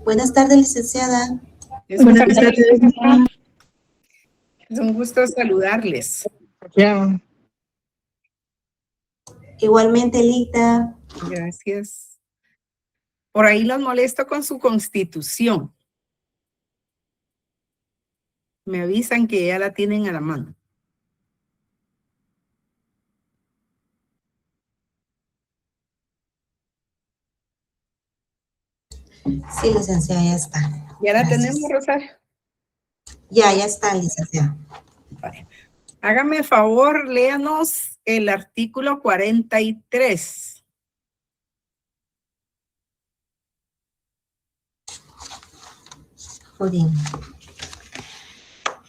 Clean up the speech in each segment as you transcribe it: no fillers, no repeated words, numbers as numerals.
Buenas tardes, licenciada. Buenas tardes. Es un gusto saludarles. Ya. Igualmente, Lita. Gracias. Por ahí los molesto con su constitución. Me avisan que ya la tienen a la mano. Sí, licenciada, ya está. ¿Ya la Gracias. tenemos, Rosario? Ya está, licenciada. Vale. Hágame favor, léanos el artículo 43. Muy bien.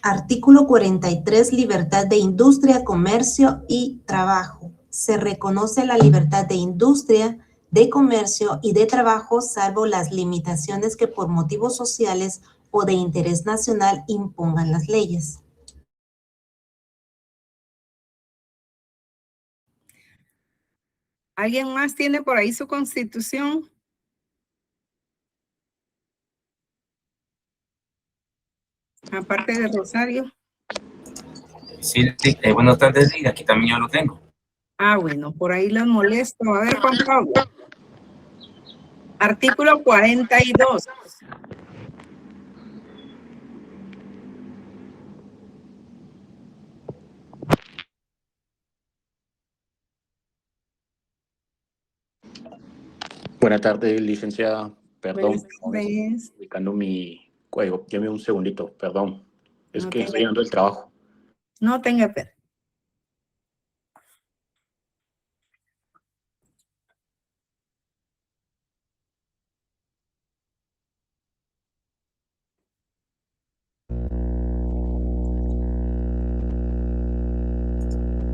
Artículo 43, libertad de industria, comercio y trabajo. Se reconoce la libertad de industria, de comercio y de trabajo, salvo las limitaciones que por motivos sociales o de interés nacional impongan las leyes. ¿Alguien más tiene por ahí su constitución? Aparte de Rosario. Sí, buenas tardes, Liga. Aquí también yo lo tengo. Ah, bueno, por ahí los molesto. A ver, Juan Pablo. Artículo 42. Buenas tardes, licenciada. Perdón, Buenas tardes. ubicando mi juego. Dame un segundito, perdón. Es No que tenga- estoy llegando del trabajo. No tenga pena.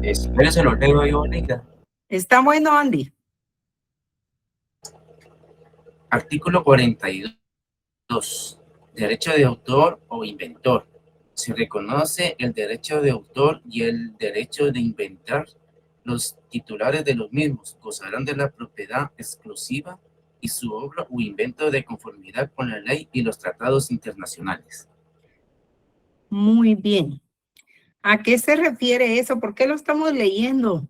Espero se lo leo yo, Liga. Está bueno, Andy. Artículo 42. Derecho de autor o inventor. Se reconoce el derecho de autor y el derecho de inventar. Los titulares de los mismos gozarán de la propiedad exclusiva y su obra o invento de conformidad con la ley y los tratados internacionales. Muy bien. ¿A qué se refiere eso? ¿Por qué lo estamos leyendo?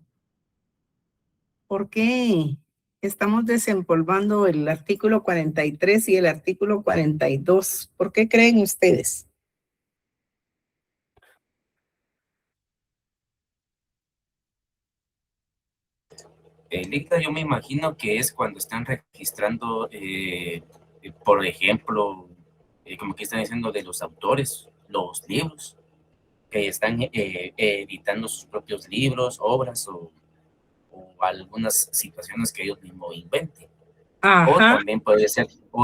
¿Por qué estamos desempolvando el artículo 43 y el artículo 42? ¿Por qué creen ustedes? Liga, yo me imagino que es cuando están registrando, por ejemplo, como que están diciendo de los autores, los libros, que están editando sus propios libros, obras o algunas situaciones que ellos mismos inventen. Ajá. O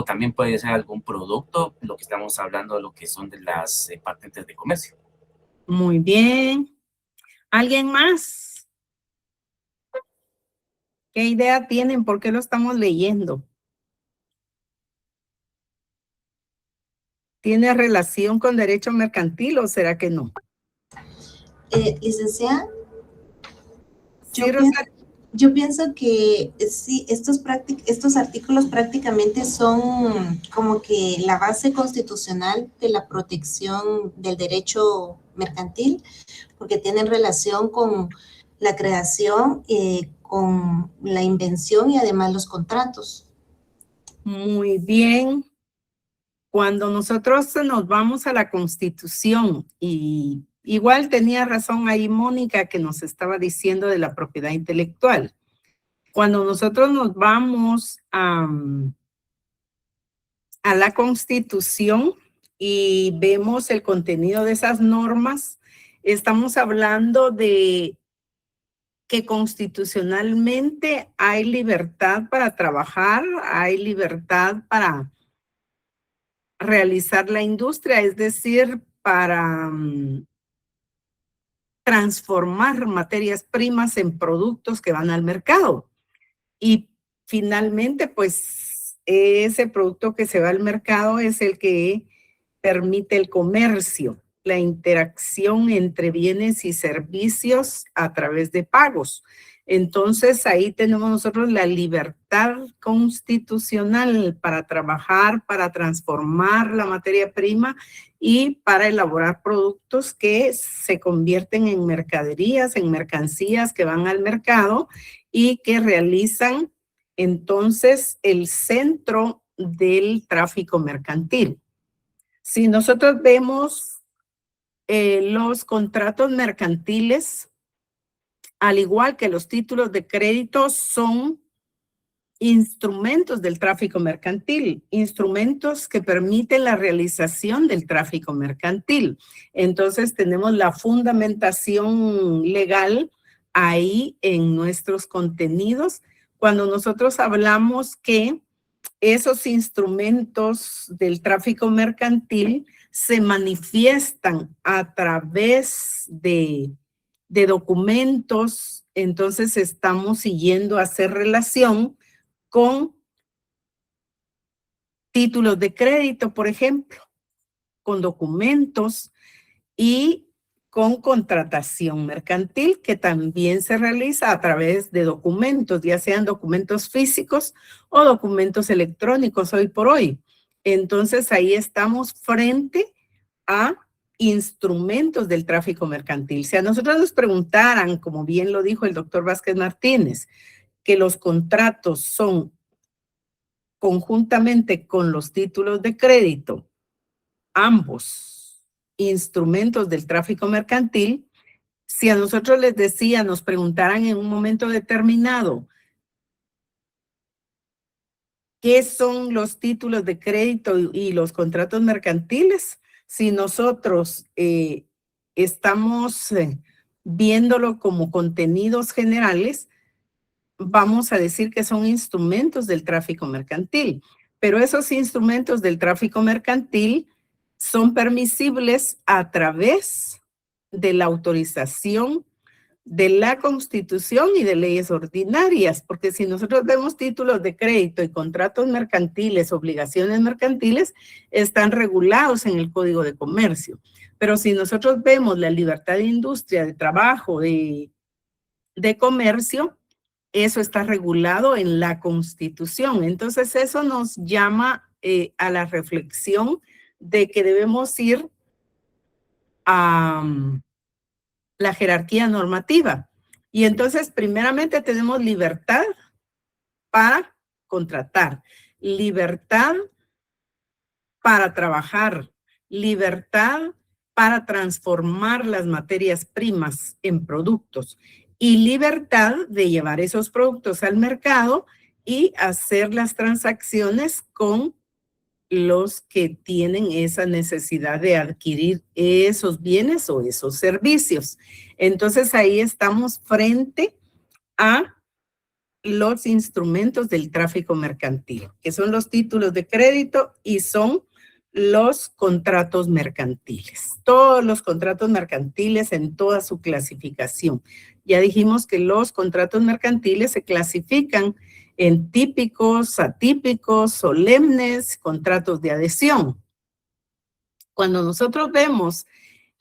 también puede ser algún producto, lo que estamos hablando, lo que son de las patentes de comercio. Muy bien. ¿Alguien más? ¿Qué idea tienen? ¿Por qué lo estamos leyendo? ¿Tiene relación con derecho mercantil o será que no? Licenciada, Sí, Rosario. yo pienso que sí, estos artículos prácticamente son como que la base constitucional de la protección del derecho mercantil, porque tienen relación con la creación, con la invención y además los contratos. Muy bien. Cuando nosotros nos vamos a la Constitución, y igual tenía razón ahí Mónica que nos estaba diciendo de la propiedad intelectual. Cuando nosotros nos vamos a la Constitución y vemos el contenido de esas normas, estamos hablando de que constitucionalmente hay libertad para trabajar, hay libertad para realizar la industria, es decir, para transformar materias primas en productos que van al mercado. Y finalmente, pues, ese producto que se va al mercado es el que permite el comercio, la interacción entre bienes y servicios a través de pagos. Entonces, ahí tenemos nosotros la libertad constitucional para trabajar, para transformar la materia prima y para elaborar productos que se convierten en mercaderías, en mercancías que van al mercado y que realizan entonces el centro del tráfico mercantil. Si nosotros vemos los contratos mercantiles, al igual que los títulos de crédito, son instrumentos del tráfico mercantil, instrumentos que permiten la realización del tráfico mercantil. Entonces tenemos la fundamentación legal ahí en nuestros contenidos. Cuando nosotros hablamos que esos instrumentos del tráfico mercantil se manifiestan a través de documentos, entonces estamos siguiendo a hacer relación con títulos de crédito, por ejemplo, con documentos y con contratación mercantil, que también se realiza a través de documentos, ya sean documentos físicos o documentos electrónicos hoy por hoy. Entonces, ahí estamos frente a instrumentos del tráfico mercantil. Si a nosotros nos preguntaran, como bien lo dijo el doctor Vázquez Martínez, que los contratos son conjuntamente con los títulos de crédito, ambos instrumentos del tráfico mercantil, si a nosotros les decía, nos preguntaran en un momento determinado, ¿qué son los títulos de crédito y los contratos mercantiles? Si nosotros estamos viéndolo como contenidos generales, vamos a decir que son instrumentos del tráfico mercantil. Pero esos instrumentos del tráfico mercantil son permisibles a través de la autorización de la Constitución y de leyes ordinarias, porque si nosotros vemos títulos de crédito y contratos mercantiles, obligaciones mercantiles, están regulados en el Código de Comercio. Pero si nosotros vemos la libertad de industria, de trabajo, de comercio, eso está regulado en la Constitución. Entonces, eso nos llama a la reflexión de que debemos ir a la jerarquía normativa. Y entonces, primeramente, tenemos libertad para contratar, libertad para trabajar, libertad para transformar las materias primas en productos y libertad de llevar esos productos al mercado y hacer las transacciones con los que tienen esa necesidad de adquirir esos bienes o esos servicios. Entonces ahí estamos frente a los instrumentos del tráfico mercantil, que son los títulos de crédito y son los contratos mercantiles. Todos los contratos mercantiles en toda su clasificación. Ya dijimos que los contratos mercantiles se clasifican en típicos, atípicos, solemnes, contratos de adhesión. Cuando nosotros vemos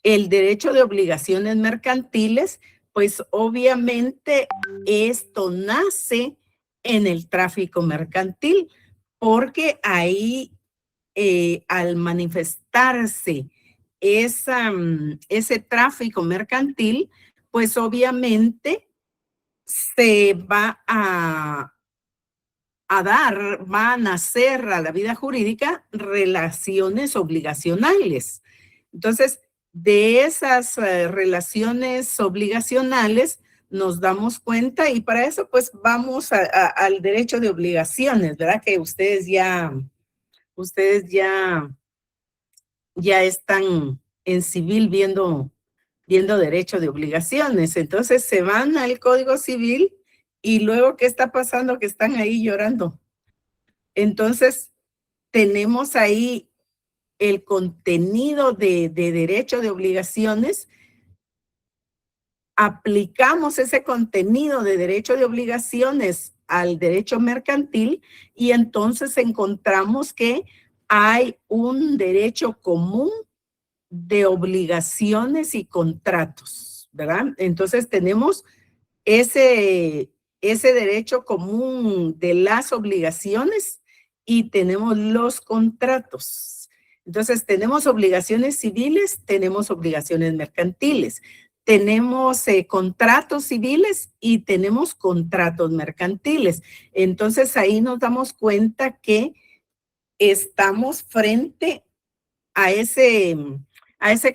el derecho de obligaciones mercantiles, pues obviamente esto nace en el tráfico mercantil, porque ahí al manifestarse ese tráfico mercantil, pues obviamente se va a nacer a la vida jurídica relaciones obligacionales. Entonces, de esas relaciones obligacionales nos damos cuenta y para eso pues vamos al derecho de obligaciones, ¿verdad? Que ustedes ya están en civil viendo derecho de obligaciones. Entonces se van al Código Civil y luego, ¿qué está pasando? Que están ahí llorando. Entonces, tenemos ahí el contenido de derecho de obligaciones, aplicamos ese contenido de derecho de obligaciones al derecho mercantil y entonces encontramos que hay un derecho común de obligaciones y contratos, ¿verdad? Entonces tenemos ese derecho común de las obligaciones y tenemos los contratos. Entonces, tenemos obligaciones civiles, tenemos obligaciones mercantiles, tenemos contratos civiles y tenemos contratos mercantiles. Entonces, ahí nos damos cuenta que estamos frente a ese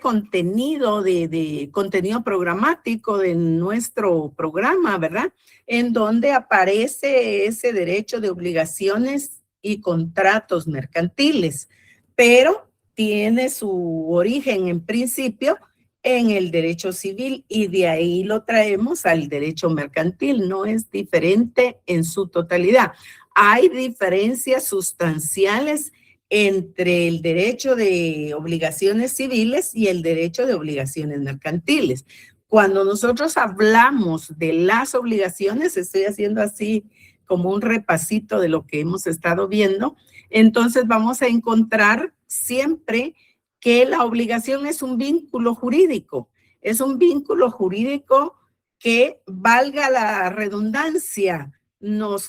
contenido de contenido programático de nuestro programa, ¿verdad? En donde aparece ese derecho de obligaciones y contratos mercantiles, pero tiene su origen en principio en el derecho civil y de ahí lo traemos al derecho mercantil. No es diferente en su totalidad. Hay diferencias sustanciales entre el derecho de obligaciones civiles y el derecho de obligaciones mercantiles. Cuando nosotros hablamos de las obligaciones, estoy haciendo así como un repasito de lo que hemos estado viendo, entonces vamos a encontrar siempre que la obligación es un vínculo jurídico. Es un vínculo jurídico que, valga la redundancia, nos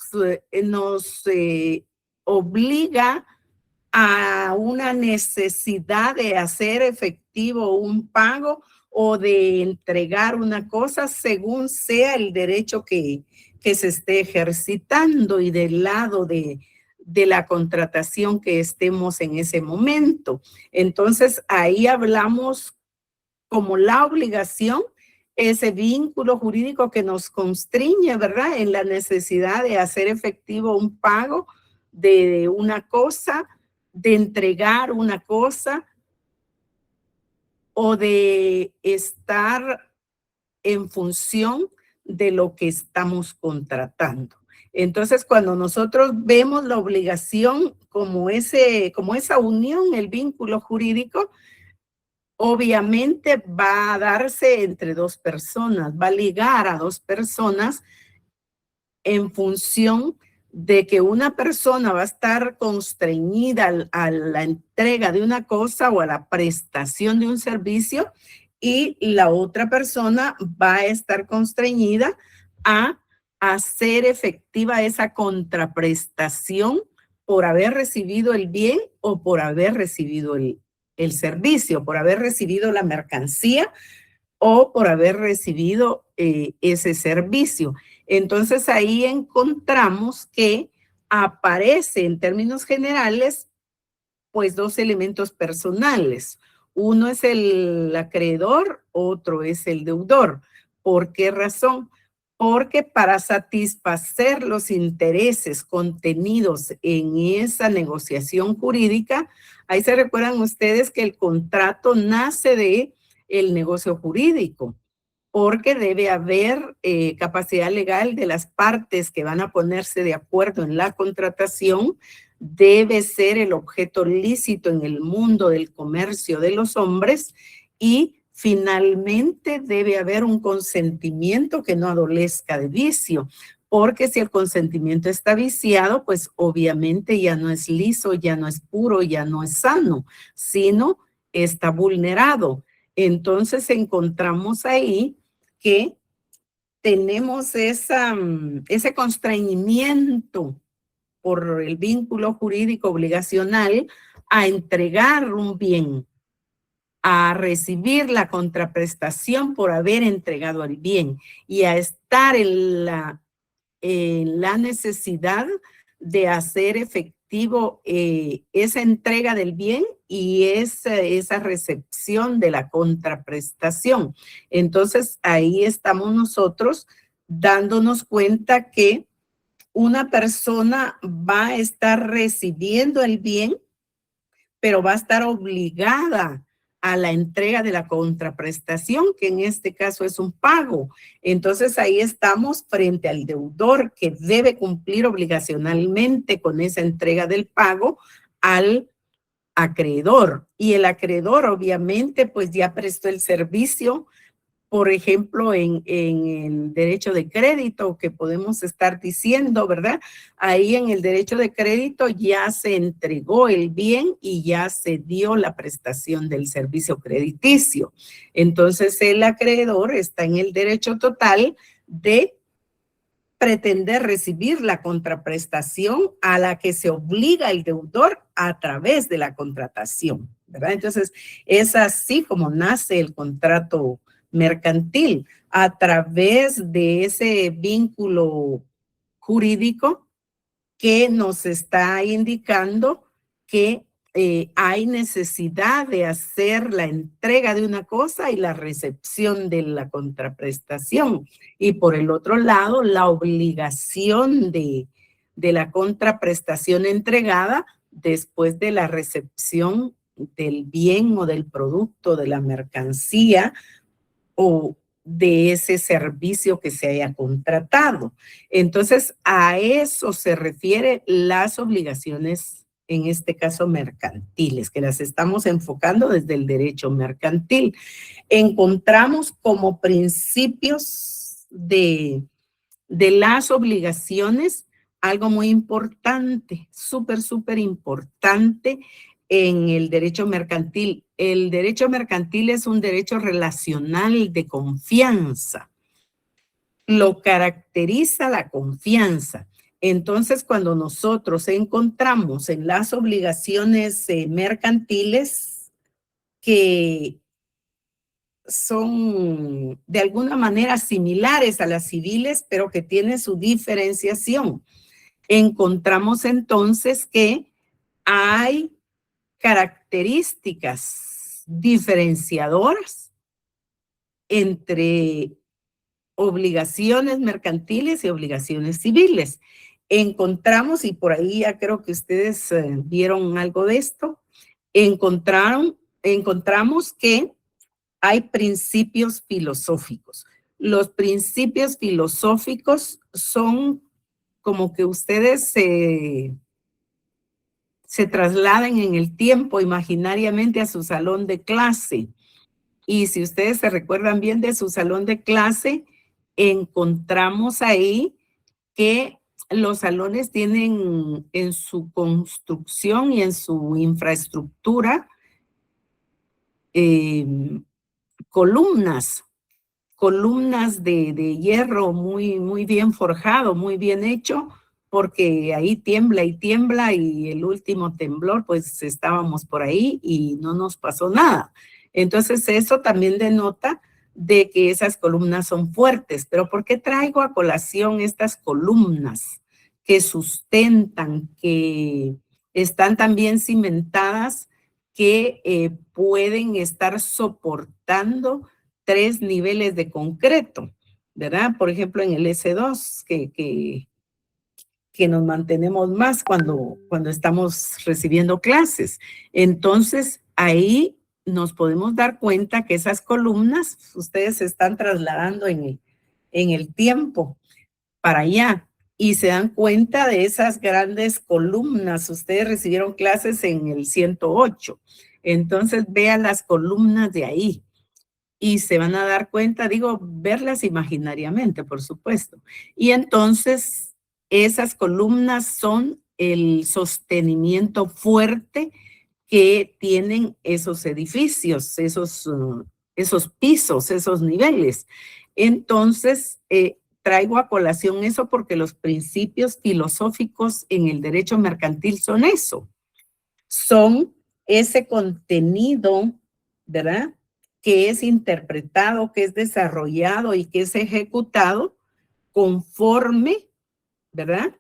obliga a una necesidad de hacer efectivo un pago o de entregar una cosa según sea el derecho que se esté ejercitando y del lado de la contratación que estemos en ese momento. Entonces, ahí hablamos como la obligación, ese vínculo jurídico que nos constriñe, ¿verdad?, en la necesidad de hacer efectivo un pago de una cosa, de entregar una cosa o de estar en función de lo que estamos contratando. Entonces, cuando nosotros vemos la obligación como esa unión, el vínculo jurídico, obviamente va a darse entre dos personas, va a ligar a dos personas en función de que una persona va a estar constreñida a la entrega de una cosa o a la prestación de un servicio y la otra persona va a estar constreñida a hacer efectiva esa contraprestación por haber recibido el bien o por haber recibido el servicio, por haber recibido la mercancía o por haber recibido ese servicio. Entonces ahí encontramos que aparece en términos generales pues dos elementos personales. Uno es el acreedor, otro es el deudor. ¿Por qué razón? Porque para satisfacer los intereses contenidos en esa negociación jurídica, ahí se recuerdan ustedes que el contrato nace de el negocio jurídico, porque debe haber capacidad legal de las partes que van a ponerse de acuerdo en la contratación, debe ser el objeto lícito en el mundo del comercio de los hombres y finalmente debe haber un consentimiento que no adolezca de vicio, porque si el consentimiento está viciado, pues obviamente ya no es liso, ya no es puro, ya no es sano, sino está vulnerado. Entonces encontramos ahí que tenemos ese constreñimiento por el vínculo jurídico obligacional a entregar un bien, a recibir la contraprestación por haber entregado el bien y a estar en la necesidad de hacer efectivo esa entrega del bien y esa recepción de la contraprestación. Entonces, ahí estamos nosotros dándonos cuenta que una persona va a estar recibiendo el bien, pero va a estar obligada a la entrega de la contraprestación, que en este caso es un pago. Entonces ahí estamos frente al deudor que debe cumplir obligacionalmente con esa entrega del pago al acreedor. Y el acreedor obviamente pues ya prestó el servicio, por ejemplo, en el derecho de crédito que podemos estar diciendo, ¿verdad? Ahí en el derecho de crédito ya se entregó el bien y ya se dio la prestación del servicio crediticio. Entonces, el acreedor está en el derecho total de pretender recibir la contraprestación a la que se obliga el deudor a través de la contratación, ¿verdad? Entonces, es así como nace el contrato mercantil, a través de ese vínculo jurídico que nos está indicando que hay necesidad de hacer la entrega de una cosa y la recepción de la contraprestación. Y por el otro lado, la obligación de la contraprestación entregada después de la recepción del bien o del producto, de la mercancía o de ese servicio que se haya contratado. Entonces, a eso se refiere las obligaciones, en este caso mercantiles, que las estamos enfocando desde el derecho mercantil. Encontramos como principios de las obligaciones algo muy importante, súper importante en el derecho mercantil. El derecho mercantil es un derecho relacional de confianza. Lo caracteriza la confianza. Entonces, cuando nosotros encontramos en las obligaciones mercantiles que son de alguna manera similares a las civiles, pero que tienen su diferenciación, encontramos entonces que hay características diferenciadoras entre obligaciones mercantiles y obligaciones civiles. Encontramos, y por ahí ya creo que ustedes vieron algo de esto, encontramos que hay principios filosóficos. Los principios filosóficos son como que ustedes se trasladen en el tiempo imaginariamente a su salón de clase. Y si ustedes se recuerdan bien de su salón de clase, encontramos ahí que los salones tienen en su construcción y en su infraestructura columnas de hierro muy bien forjado, muy bien hecho, porque ahí tiembla y tiembla, y el último temblor, pues estábamos por ahí y no nos pasó nada. Entonces eso también denota de que esas columnas son fuertes. Pero ¿por qué traigo a colación estas columnas que sustentan, que están también cimentadas, que pueden estar soportando 3 niveles de concreto, ¿verdad? Por ejemplo, en el S2, que nos mantenemos más cuando estamos recibiendo clases. Entonces, ahí nos podemos dar cuenta que esas columnas, ustedes se están trasladando en el tiempo para allá, y se dan cuenta de esas grandes columnas. Ustedes recibieron clases en el 108. Entonces, vean las columnas de ahí. Y se van a dar cuenta, digo, verlas imaginariamente, por supuesto. Y entonces, esas columnas son el sostenimiento fuerte que tienen esos edificios, esos pisos, esos niveles. Entonces, traigo a colación eso porque los principios filosóficos en el derecho mercantil son eso. Son ese contenido, ¿verdad?, que es interpretado, que es desarrollado y que es ejecutado conforme, ¿verdad?,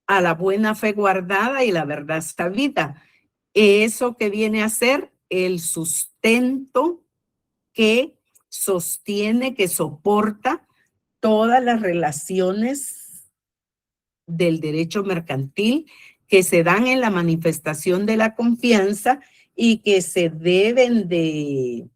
a la buena fe guardada y la verdad sabida. Eso que viene a ser el sustento que sostiene, que soporta todas las relaciones del derecho mercantil que se dan en la manifestación de la confianza y que se deben de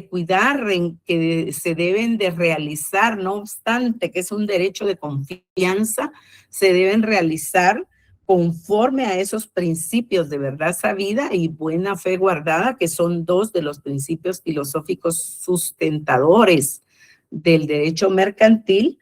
cuidar, en que se deben de realizar, no obstante que es un derecho de confianza, se deben realizar conforme a esos principios de verdad sabida y buena fe guardada, que son 2 de los principios filosóficos sustentadores del derecho mercantil,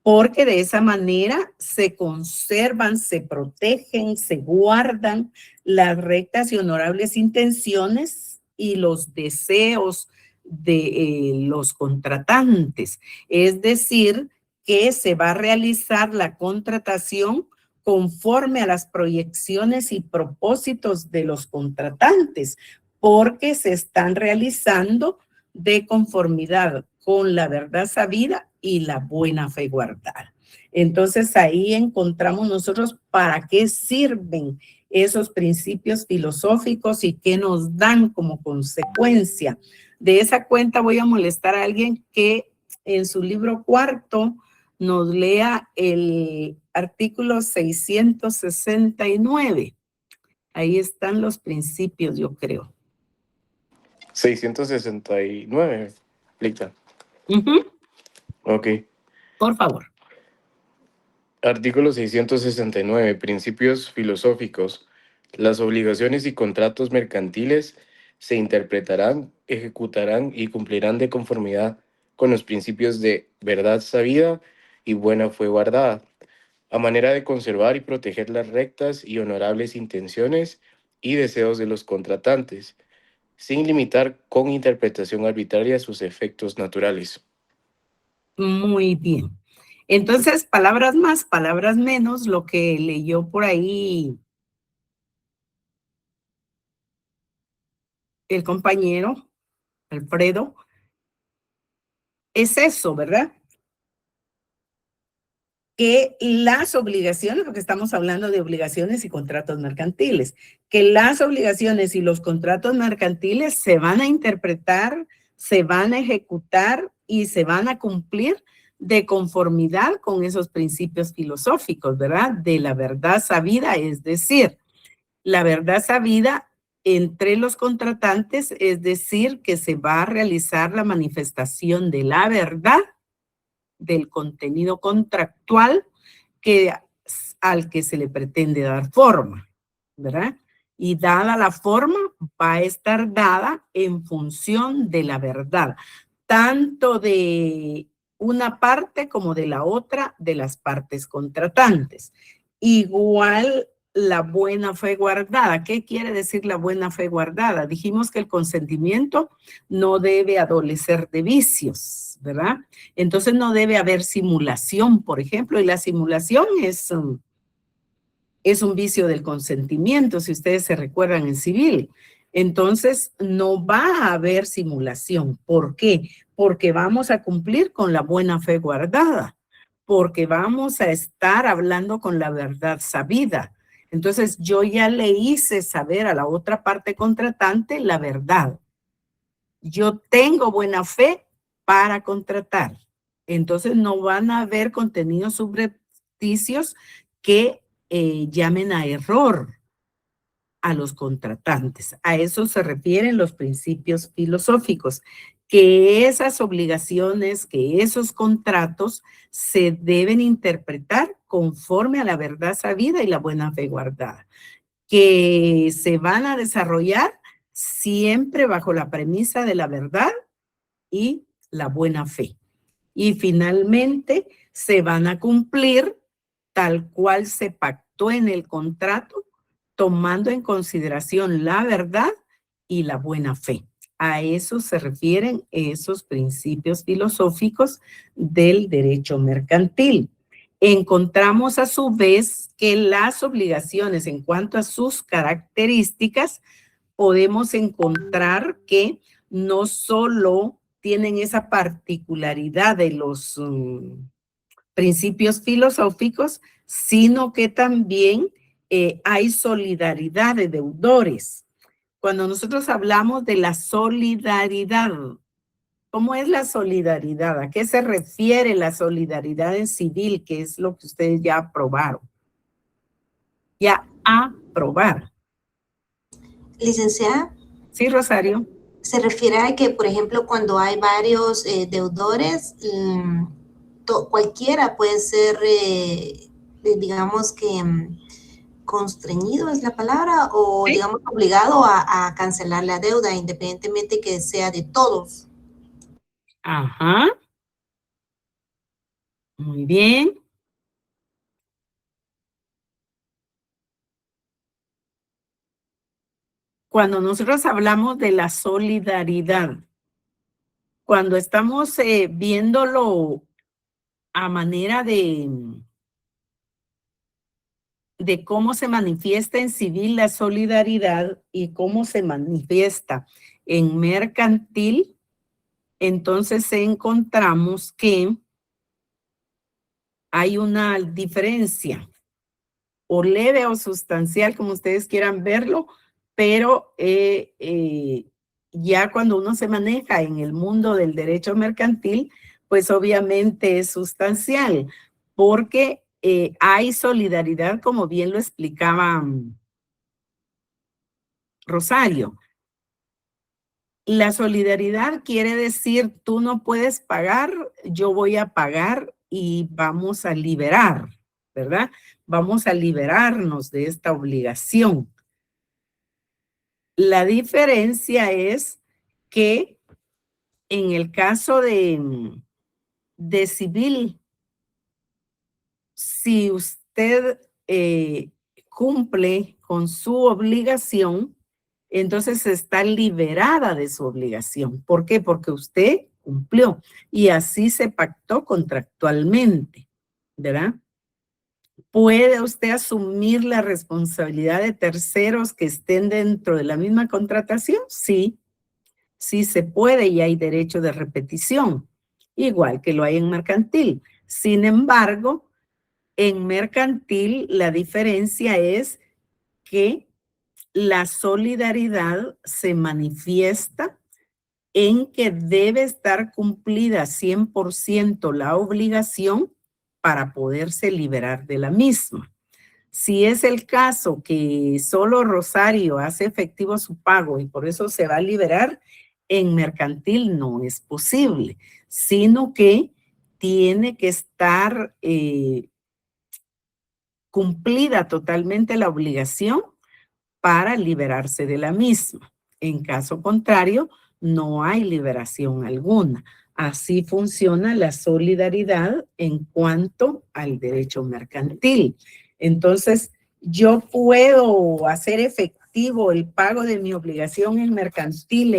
porque de esa manera se conservan, se protegen, se guardan las rectas y honorables intenciones y los deseos de los contratantes. Es decir, que se va a realizar la contratación conforme a las proyecciones y propósitos de los contratantes, porque se están realizando de conformidad con la verdad sabida y la buena fe guardada. Entonces ahí encontramos nosotros para qué sirven esos principios filosóficos y qué nos dan como consecuencia. De esa cuenta voy a molestar a alguien que en su libro cuarto nos lea el artículo 669. Ahí están los principios, yo creo. 669, Lita. Ok. Por favor. Artículo 669. Principios filosóficos. Las obligaciones y contratos mercantiles se interpretarán, ejecutarán y cumplirán de conformidad con los principios de verdad sabida y buena fe guardada, a manera de conservar y proteger las rectas y honorables intenciones y deseos de los contratantes, sin limitar con interpretación arbitraria sus efectos naturales. Muy bien. Entonces, palabras más, palabras menos, lo que leyó por ahí el compañero Alfredo, es eso, ¿verdad? Que las obligaciones, porque estamos hablando de obligaciones y contratos mercantiles, que las obligaciones y los contratos mercantiles se van a interpretar, se van a ejecutar y se van a cumplir de conformidad con esos principios filosóficos, ¿verdad? De la verdad sabida, es decir, la verdad sabida entre los contratantes, es decir, que se va a realizar la manifestación de la verdad del contenido contractual al que se le pretende dar forma, ¿verdad? Y dada la forma, va a estar dada en función de la verdad, tanto de una parte como de la otra de las partes contratantes. Igual la buena fe guardada. ¿Qué quiere decir la buena fe guardada? Dijimos que el consentimiento no debe adolecer de vicios, ¿verdad? Entonces no debe haber simulación, por ejemplo, y la simulación es un vicio del consentimiento, si ustedes se recuerdan en civil. Entonces no va a haber simulación. ¿Por qué? Porque vamos a cumplir con la buena fe guardada, porque vamos a estar hablando con la verdad sabida. Entonces yo ya le hice saber a la otra parte contratante la verdad. Yo tengo buena fe para contratar. Entonces no van a haber contenidos subrepticios que llamen a error a los contratantes. A eso se refieren los principios filosóficos, que esas obligaciones, que esos contratos se deben interpretar conforme a la verdad sabida y la buena fe guardada, que se van a desarrollar siempre bajo la premisa de la verdad y la buena fe. Y finalmente se van a cumplir tal cual se pactó en el contrato, tomando en consideración la verdad y la buena fe. A eso se refieren esos principios filosóficos del derecho mercantil. Encontramos a su vez que las obligaciones en cuanto a sus características, podemos encontrar que no solo tienen esa particularidad de los principios filosóficos, sino que también hay solidaridad de deudores. Cuando nosotros hablamos de la solidaridad, ¿cómo es la solidaridad? ¿A qué se refiere la solidaridad en civil, que es lo que ustedes ya aprobaron? Ya aprobaron. Licenciada, Sí, Rosario. se refiere a que, por ejemplo, cuando hay varios deudores, cualquiera puede ser, digamos que constreñido es la palabra, o Sí. digamos obligado a cancelar la deuda, independientemente que sea de todos. Ajá. Muy bien. Cuando nosotros hablamos de la solidaridad, cuando estamos viéndolo a manera de cómo se manifiesta en civil la solidaridad y cómo se manifiesta en mercantil, entonces encontramos que hay una diferencia, o leve o sustancial, como ustedes quieran verlo, pero ya cuando uno se maneja en el mundo del derecho mercantil, pues obviamente es sustancial, porque hay solidaridad, como bien lo explicaba Rosario. La solidaridad quiere decir, tú no puedes pagar, yo voy a pagar y vamos a liberar, ¿verdad? Vamos a liberarnos de esta obligación. La diferencia es que en el caso de civil, si usted cumple con su obligación, entonces está liberada de su obligación. ¿Por qué? Porque usted cumplió y así se pactó contractualmente, ¿verdad? ¿Puede usted asumir la responsabilidad de terceros que estén dentro de la misma contratación? Sí, sí se puede y hay derecho de repetición, igual que lo hay en mercantil. Sin embargo, en mercantil la diferencia es que la solidaridad se manifiesta en que debe estar cumplida 100% la obligación para poderse liberar de la misma. Si es el caso que solo Rosario hace efectivo su pago y por eso se va a liberar, en mercantil no es posible, sino que tiene que estar cumplida totalmente la obligación para liberarse de la misma. En caso contrario, no hay liberación alguna. Así funciona la solidaridad en cuanto al derecho mercantil. Entonces, yo puedo hacer efectivo el pago de mi obligación en mercantil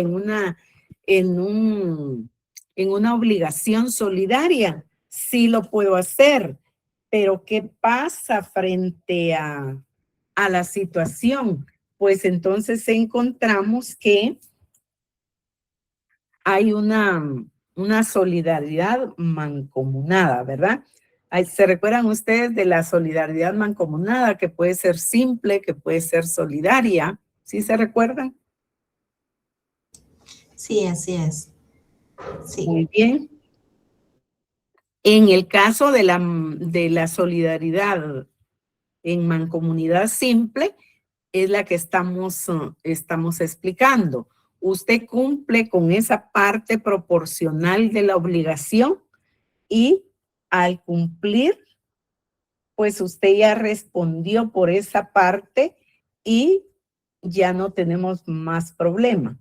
en una obligación solidaria. Sí lo puedo hacer, pero ¿qué pasa frente a la situación? Pues entonces encontramos que hay una solidaridad mancomunada, ¿verdad? ¿Se recuerdan ustedes de la solidaridad mancomunada, que puede ser simple, que puede ser solidaria? ¿Sí se recuerdan? Sí, así es. Sí. Muy bien. En el caso de la solidaridad en mancomunidad simple, es la que estamos explicando. Usted cumple con esa parte proporcional de la obligación y al cumplir, pues usted ya respondió por esa parte y ya no tenemos más problema.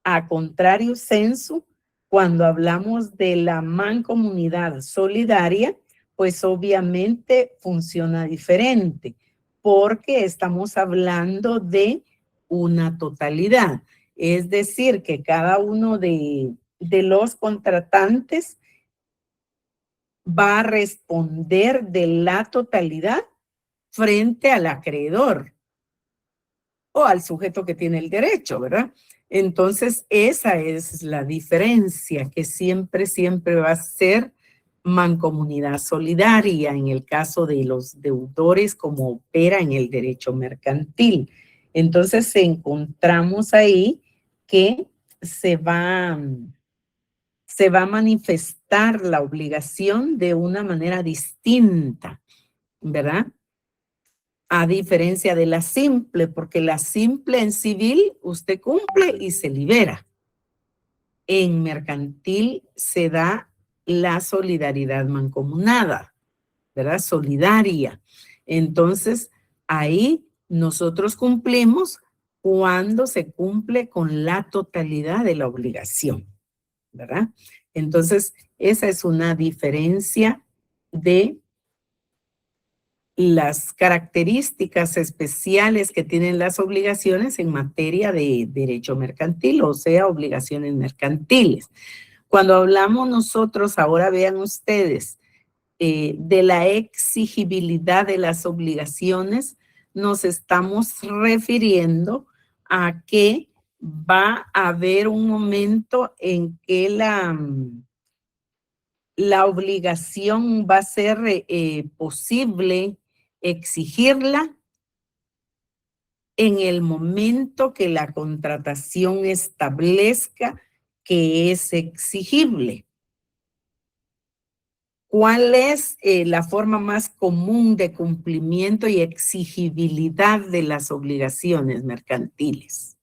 A contrario sensu, cuando hablamos de la mancomunidad solidaria, pues obviamente funciona diferente, porque estamos hablando de una totalidad. Es decir, que cada uno de los contratantes va a responder de la totalidad frente al acreedor o al sujeto que tiene el derecho, ¿verdad? Entonces, esa es la diferencia, que siempre va a ser mancomunidad solidaria en el caso de los deudores, como opera en el derecho mercantil. Entonces, encontramos ahí que se va a manifestar la obligación de una manera distinta, ¿verdad? A diferencia de la simple, porque la simple en civil usted cumple y se libera. En mercantil se da la solidaridad mancomunada, ¿verdad? Solidaria. Entonces, ahí nosotros cumplimos cuando se cumple con la totalidad de la obligación, ¿verdad? Entonces, esa es una diferencia de las características especiales que tienen las obligaciones en materia de derecho mercantil, o sea, obligaciones mercantiles. Cuando hablamos nosotros, ahora vean ustedes, de la exigibilidad de las obligaciones, nos estamos refiriendo a que va a haber un momento en que la obligación va a ser posible exigirla en el momento que la contratación establezca que es exigible. ¿Cuál es la forma más común de cumplimiento y exigibilidad de las obligaciones mercantiles?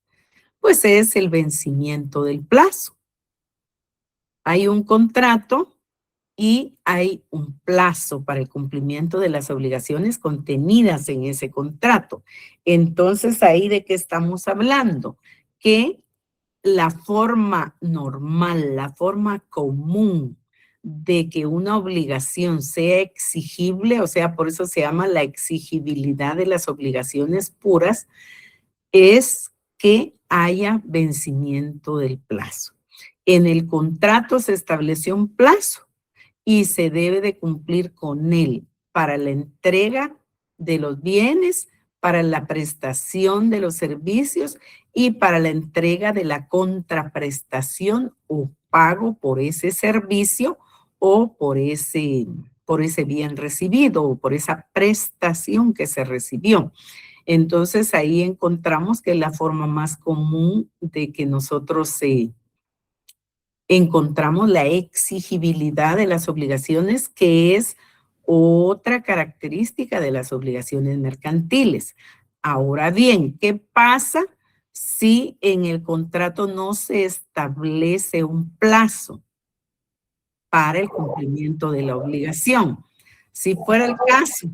Pues es el vencimiento del plazo. Hay un contrato y hay un plazo para el cumplimiento de las obligaciones contenidas en ese contrato. Entonces, ¿ahí de qué estamos hablando? Que la forma normal, la forma común de que una obligación sea exigible, o sea, por eso se llama la exigibilidad de las obligaciones puras, es que haya vencimiento del plazo. En el contrato se estableció un plazo y se debe de cumplir con él para la entrega de los bienes, para la prestación de los servicios y para la entrega de la contraprestación o pago por ese servicio o por ese bien recibido o por esa prestación que se recibió. Entonces ahí encontramos que es la forma más común de que nosotros encontramos la exigibilidad de las obligaciones, que es otra característica de las obligaciones mercantiles. Ahora bien, ¿qué pasa si en el contrato no se establece un plazo para el cumplimiento de la obligación? Si fuera el caso,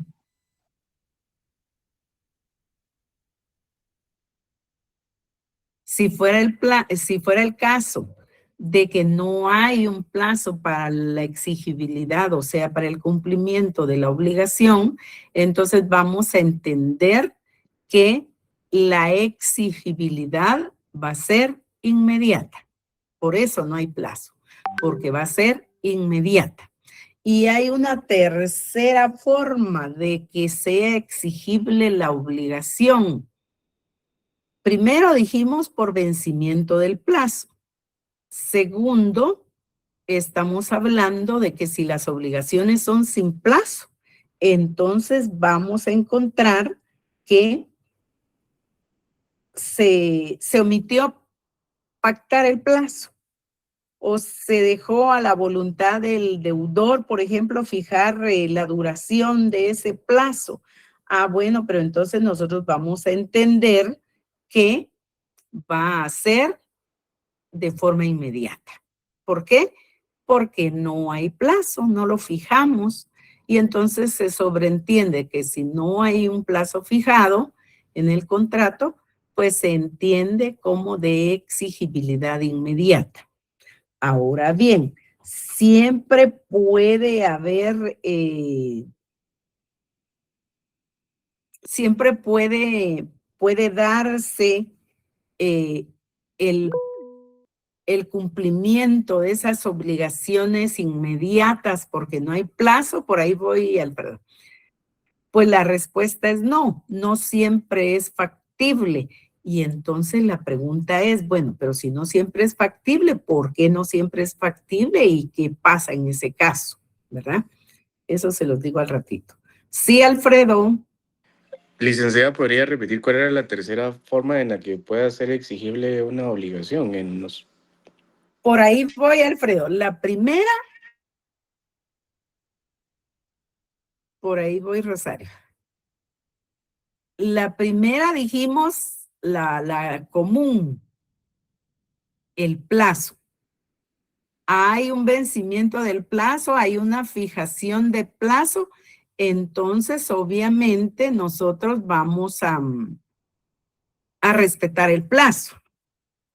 si fuera el caso de que no hay un plazo para la exigibilidad, o sea, para el cumplimiento de la obligación, entonces vamos a entender que la exigibilidad va a ser inmediata. Por eso no hay plazo, porque va a ser inmediata. Y hay una tercera forma de que sea exigible la obligación. Primero dijimos por vencimiento del plazo. Segundo, estamos hablando de que si las obligaciones son sin plazo, entonces vamos a encontrar que se omitió pactar el plazo o se dejó a la voluntad del deudor, por ejemplo, fijar la duración de ese plazo. Ah, bueno, pero entonces nosotros vamos a entender que va a ser de forma inmediata. ¿Por qué? Porque no hay plazo, no lo fijamos y entonces se sobreentiende que si no hay un plazo fijado en el contrato, pues se entiende como de exigibilidad inmediata. Ahora bien, siempre puede haber, siempre puede darse el cumplimiento de esas obligaciones inmediatas porque no hay plazo. Por ahí voy, Alfredo. Pues la respuesta es no, no siempre es factible. Y entonces la pregunta es, bueno, pero si no siempre es factible, ¿por qué no siempre es factible y qué pasa en ese caso? ¿Verdad? Eso se los digo al ratito. Sí, Alfredo. Licenciada, ¿podría repetir cuál era la tercera forma en la que pueda ser exigible una obligación en los... Por ahí voy, Alfredo. La primera, por ahí voy, Rosario. La primera dijimos la común, el plazo. Hay un vencimiento del plazo, hay una fijación de plazo, entonces obviamente nosotros vamos a respetar el plazo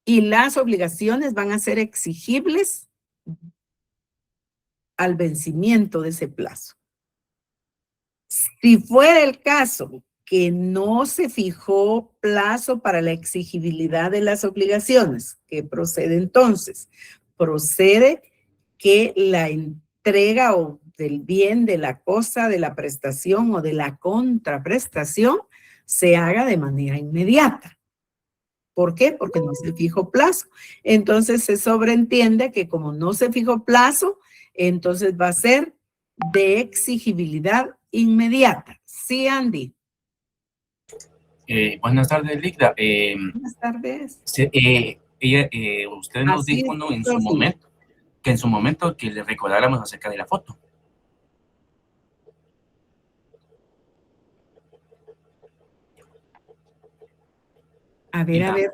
y las obligaciones van a ser exigibles al vencimiento de ese plazo. Si fuera el caso que no se fijó plazo para la exigibilidad de las obligaciones, ¿qué procede entonces? procede que la entrega o del bien, de la cosa, de la prestación o de la contraprestación se haga de manera inmediata. ¿Por qué? Porque no se fijó plazo. Entonces se sobreentiende que como no se fijó plazo, entonces va a ser de exigibilidad inmediata. Sí, Andy. Buenas tardes, Ligda. Buenas tardes. Usted nos Así dijo, es, ¿no? En su Sofía. momento, que le recordáramos acerca de la foto. A Ligda, ver.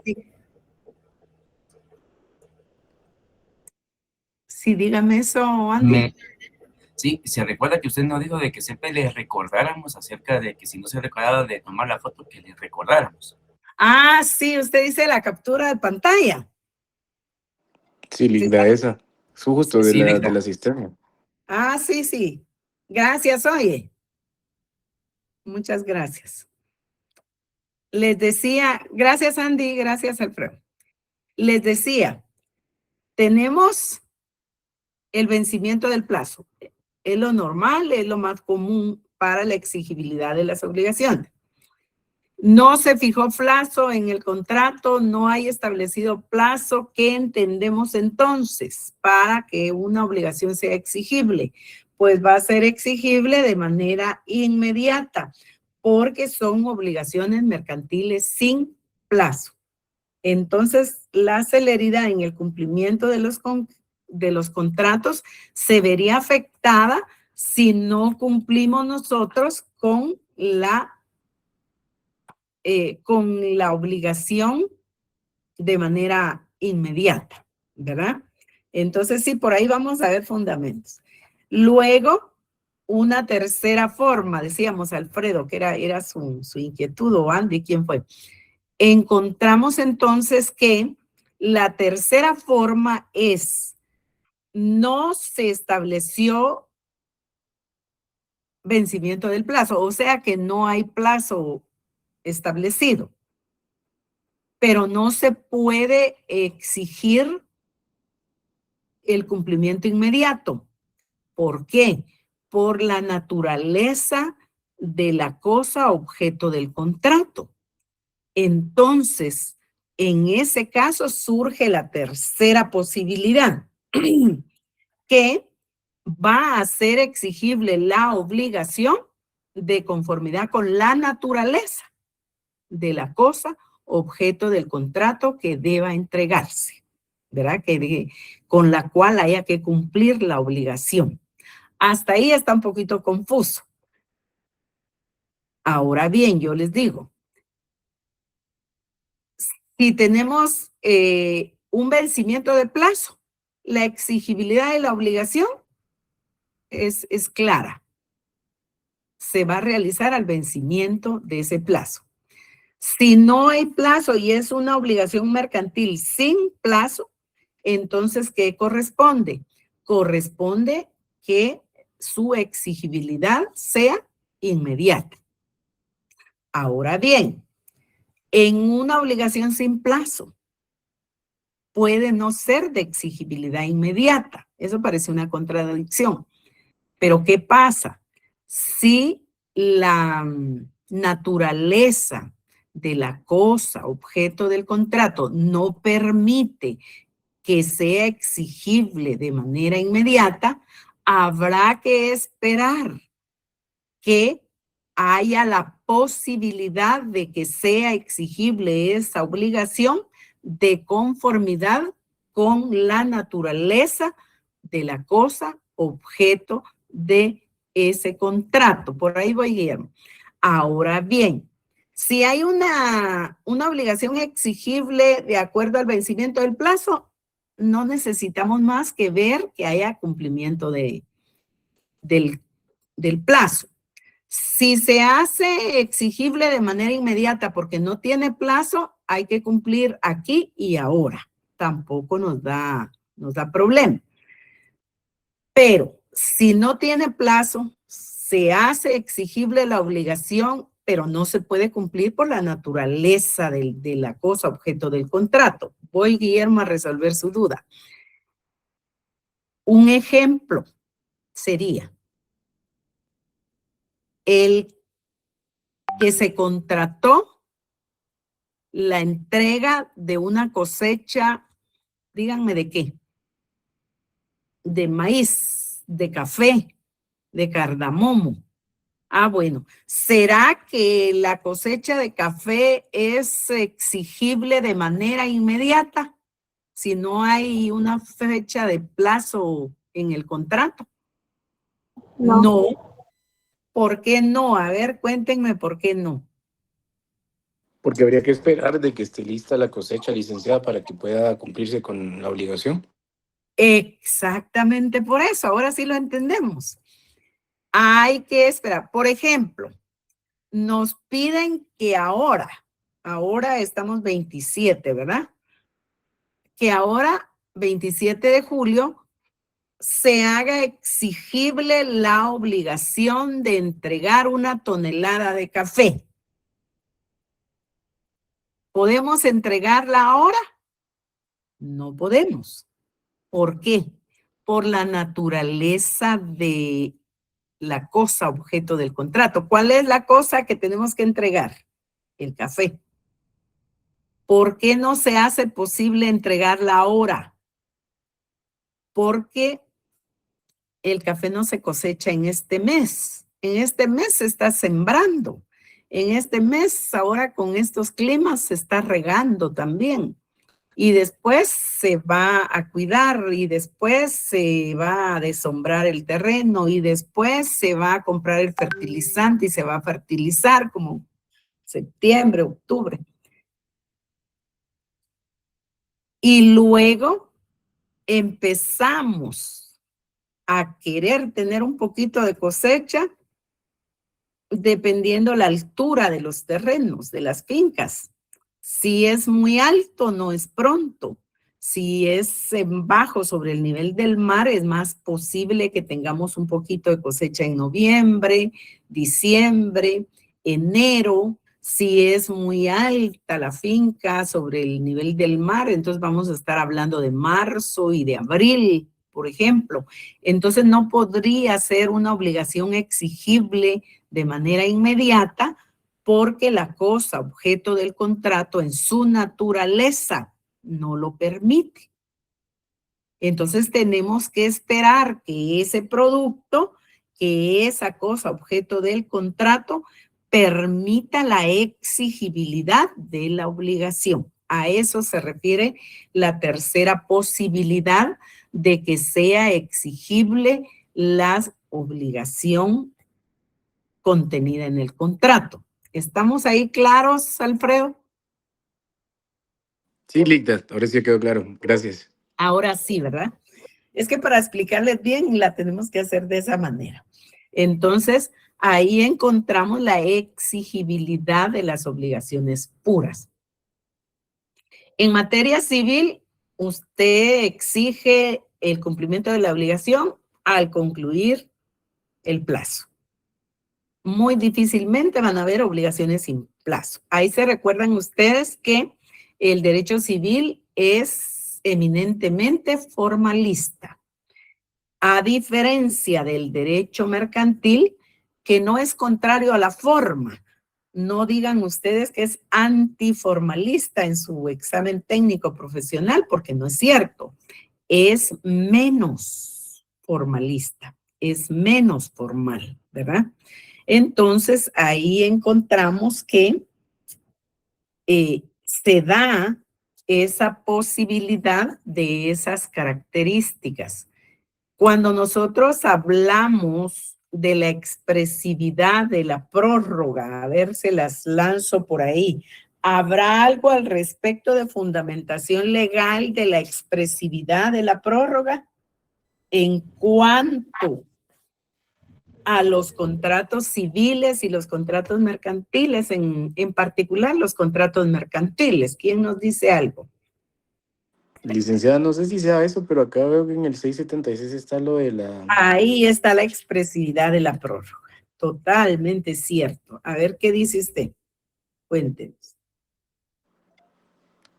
Sí, dígame eso, Andy. Sí, se recuerda que usted nos dijo de que siempre le recordáramos acerca de que si no se recordaba de tomar la foto, que le recordáramos. Ah, sí, usted dice la captura de pantalla. Sí, Sí, linda esa. Su justo de Sí, la, Ligda. de la sistema. Ah, sí, sí. Gracias, oye. Muchas gracias. Les decía, gracias, Andy, gracias, Alfredo. Les decía, tenemos el vencimiento del plazo. Es lo normal, es lo más común para la exigibilidad de las obligaciones. No se fijó plazo en el contrato, no hay establecido plazo. ¿Qué entendemos entonces para que una obligación sea exigible? Pues va a ser exigible de manera inmediata, porque son obligaciones mercantiles sin plazo. Entonces, la celeridad en el cumplimiento de los contratos se vería afectada si no cumplimos nosotros con la obligación de manera inmediata, ¿verdad? Entonces, sí, por ahí vamos a ver fundamentos. Luego, una tercera forma, decíamos Alfredo, que era su inquietud, o Andy, ¿quién fue? Encontramos entonces que la tercera forma es, no se estableció vencimiento del plazo, o sea que no hay plazo establecido, pero no se puede exigir el cumplimiento inmediato. ¿Por qué? Por la naturaleza de la cosa objeto del contrato. Entonces, en ese caso surge la tercera posibilidad, que va a ser exigible la obligación de conformidad con la naturaleza de la cosa objeto del contrato que deba entregarse, ¿verdad? Con la cual haya que cumplir la obligación. Hasta ahí está un poquito confuso. Ahora bien, yo les digo, si tenemos un vencimiento de plazo, la exigibilidad de la obligación es clara. Se va a realizar al vencimiento de ese plazo. Si no hay plazo y es una obligación mercantil sin plazo, entonces, ¿qué corresponde? Corresponde que su exigibilidad sea inmediata. Ahora bien, en una obligación sin plazo, puede no ser de exigibilidad inmediata. Eso parece una contradicción. Pero ¿qué pasa? Si la naturaleza de la cosa, objeto del contrato, no permite que sea exigible de manera inmediata, habrá que esperar que haya la posibilidad de que sea exigible esa obligación de conformidad con la naturaleza de la cosa objeto de ese contrato. Por ahí voy, Guillermo. Ahora bien, si hay una obligación exigible de acuerdo al vencimiento del plazo, no necesitamos más que ver que haya cumplimiento del plazo. Si se hace exigible de manera inmediata porque no tiene plazo, hay que cumplir aquí y ahora. Tampoco nos da problema. Pero si no tiene plazo, se hace exigible la obligación, pero no se puede cumplir por la naturaleza de la cosa objeto del contrato. Voy, Guillermo, a resolver su duda. Un ejemplo sería el que se contrató la entrega de una cosecha, díganme de qué, de maíz, de café, de cardamomo. Ah, bueno, ¿será que la cosecha de café es exigible de manera inmediata si no hay una fecha de plazo en el contrato? No. ¿Por qué no? A ver, cuéntenme por qué no. Porque habría que esperar de que esté lista la cosecha, licenciada, para que pueda cumplirse con la obligación. Exactamente por eso, ahora sí lo entendemos. Hay que esperar. Por ejemplo, nos piden que ahora estamos 27, ¿verdad? Que ahora, 27 de julio, se haga exigible la obligación de entregar una tonelada de café. ¿Podemos entregarla ahora? No podemos. ¿Por qué? Por la naturaleza de la cosa objeto del contrato. ¿Cuál es la cosa que tenemos que entregar? El café. ¿Por qué no se hace posible entregarla ahora? Porque el café no se cosecha en este mes. En este mes se está sembrando. En este mes, ahora con estos climas, se está regando también. Y después se va a cuidar y después se va a deshombrar el terreno y después se va a comprar el fertilizante y se va a fertilizar como septiembre, octubre. Y luego empezamos a querer tener un poquito de cosecha dependiendo la altura de los terrenos, de las fincas. Si es muy alto, no es pronto. Si es bajo sobre el nivel del mar, es más posible que tengamos un poquito de cosecha en noviembre, diciembre, enero. Si es muy alta la finca sobre el nivel del mar, entonces vamos a estar hablando de marzo y de abril, por ejemplo. Entonces no podría ser una obligación exigible de manera inmediata porque la cosa objeto del contrato en su naturaleza no lo permite. Entonces tenemos que esperar que ese producto, que esa cosa objeto del contrato, permita la exigibilidad de la obligación. A eso se refiere la tercera posibilidad de que sea exigible la obligación contenida en el contrato. ¿Estamos ahí claros, Alfredo? Sí, Ligda, ahora sí quedó claro. Gracias. Ahora sí, ¿verdad? Es que para explicarles bien la tenemos que hacer de esa manera. Entonces, ahí encontramos la exigibilidad de las obligaciones puras. En materia civil, usted exige el cumplimiento de la obligación al concluir el plazo. Muy difícilmente van a haber obligaciones sin plazo. Ahí se recuerdan ustedes que el derecho civil es eminentemente formalista, a diferencia del derecho mercantil, que no es contrario a la forma. No digan ustedes que es antiformalista en su examen técnico profesional, porque no es cierto. Es menos formalista, es menos formal, ¿verdad? Entonces, ahí encontramos que se da esa posibilidad de esas características. Cuando nosotros hablamos de la expresividad de la prórroga, a ver, se las lanzo por ahí. ¿Habrá algo al respecto de fundamentación legal de la expresividad de la prórroga? En cuanto a los contratos civiles y los contratos mercantiles, en particular los contratos mercantiles. ¿Quién nos dice algo? Licenciada, no sé si sea eso, pero acá veo que en el 676 está lo de la... Ahí está la expresividad de la prórroga. Totalmente cierto. A ver, ¿qué dice usted? Cuéntenos.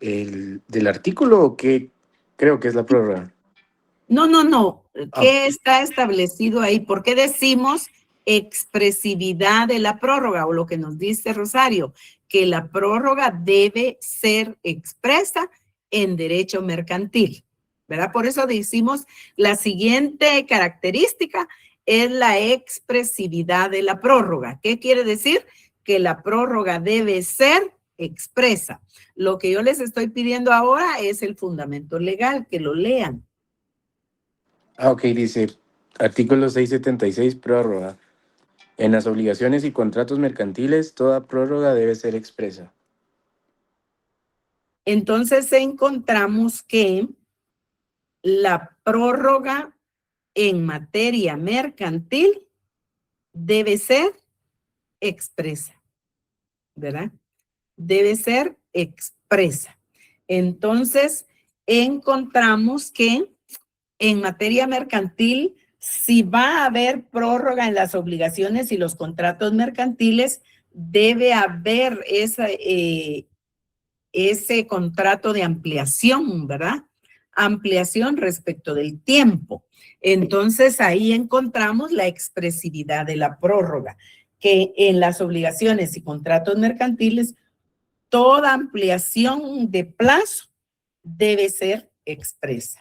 del artículo que creo que es la prórroga. No. Ah. ¿Qué está establecido ahí? ¿Por qué decimos expresividad de la prórroga? O lo que nos dice Rosario, que la prórroga debe ser expresa en derecho mercantil, ¿verdad? Por eso decimos la siguiente característica es la expresividad de la prórroga. ¿Qué quiere decir? Que la prórroga debe ser expresa. Lo que yo les estoy pidiendo ahora es el fundamento legal, que lo lean. Ok, dice, artículo 676, prórroga. En las obligaciones y contratos mercantiles, toda prórroga debe ser expresa. Entonces encontramos que la prórroga en materia mercantil debe ser expresa, ¿verdad? Debe ser expresa. Entonces encontramos que en materia mercantil, si va a haber prórroga en las obligaciones y los contratos mercantiles, debe haber ese contrato de ampliación, ¿verdad? Ampliación respecto del tiempo. Entonces, ahí encontramos la expresividad de la prórroga, que en las obligaciones y contratos mercantiles, toda ampliación de plazo debe ser expresa.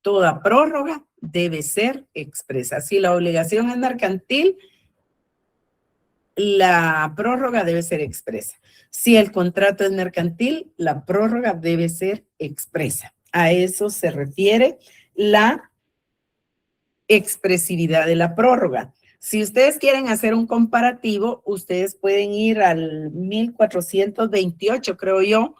Toda prórroga debe ser expresa. Si la obligación es mercantil, la prórroga debe ser expresa. Si el contrato es mercantil, la prórroga debe ser expresa. A eso se refiere la expresividad de la prórroga. Si ustedes quieren hacer un comparativo, ustedes pueden ir al 1428, creo yo,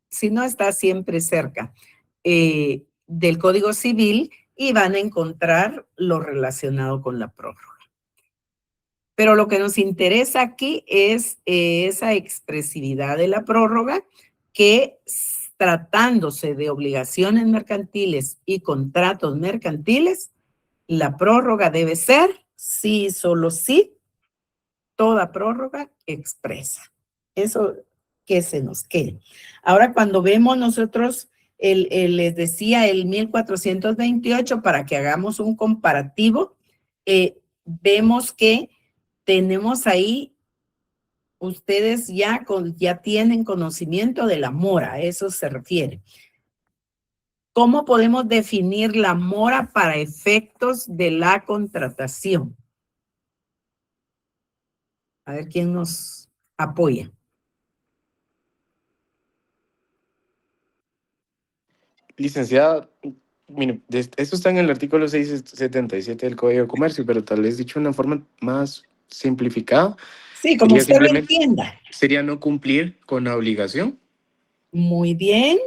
si no está siempre cerca, del Código Civil y van a encontrar lo relacionado con la prórroga. Pero lo que nos interesa aquí es esa expresividad de la prórroga que tratándose de obligaciones mercantiles y contratos mercantiles, la prórroga debe ser, sí, solo sí, toda prórroga expresa. Eso que se nos quede. Ahora, cuando vemos nosotros, les decía el 1428, para que hagamos un comparativo, vemos que tenemos ahí, ustedes ya tienen conocimiento de la mora, a eso se refiere. ¿Cómo podemos definir la mora para efectos de la contratación? A ver quién nos apoya. Licenciada, mire, esto está en el artículo 677 del Código de Comercio, pero tal vez dicho de una forma más simplificada, Sí, como sería usted lo simplemente, entienda. sería no cumplir con la obligación. Muy bien,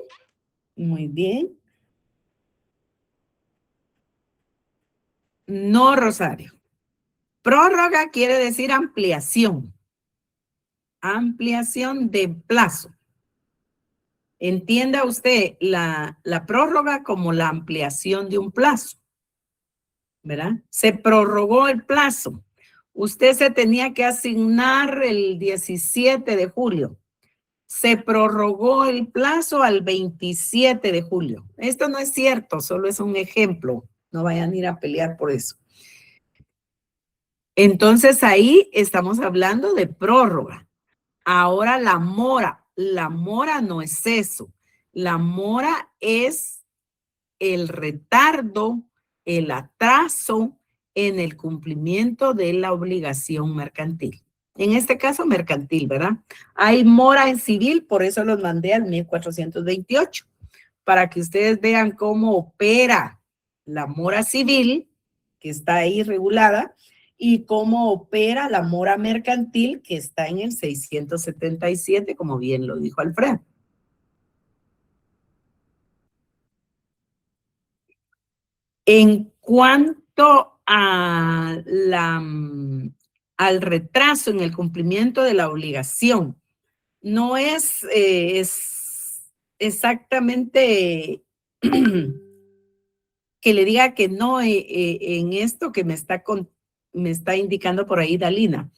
muy bien. No, Rosario. Prórroga quiere decir ampliación. Ampliación de plazo. Entienda usted la prórroga como la ampliación de un plazo, ¿verdad? Se prorrogó el plazo. Usted se tenía que asignar el 17 de julio. Se prorrogó el plazo al 27 de julio. Esto no es cierto, solo es un ejemplo. No vayan a ir a pelear por eso. Entonces ahí estamos hablando de prórroga. Ahora la mora no es eso. La mora es el retardo, el atraso en el cumplimiento de la obligación mercantil. En este caso, mercantil, ¿verdad? Hay mora en civil, por eso los mandé al 1428, para que ustedes vean cómo opera la mora civil, que está ahí regulada, y cómo opera la mora mercantil, que está en el 677, como bien lo dijo Alfredo. En cuanto a al retraso en el cumplimiento de la obligación, no es exactamente que le diga que no en esto que me está indicando por ahí Dalina,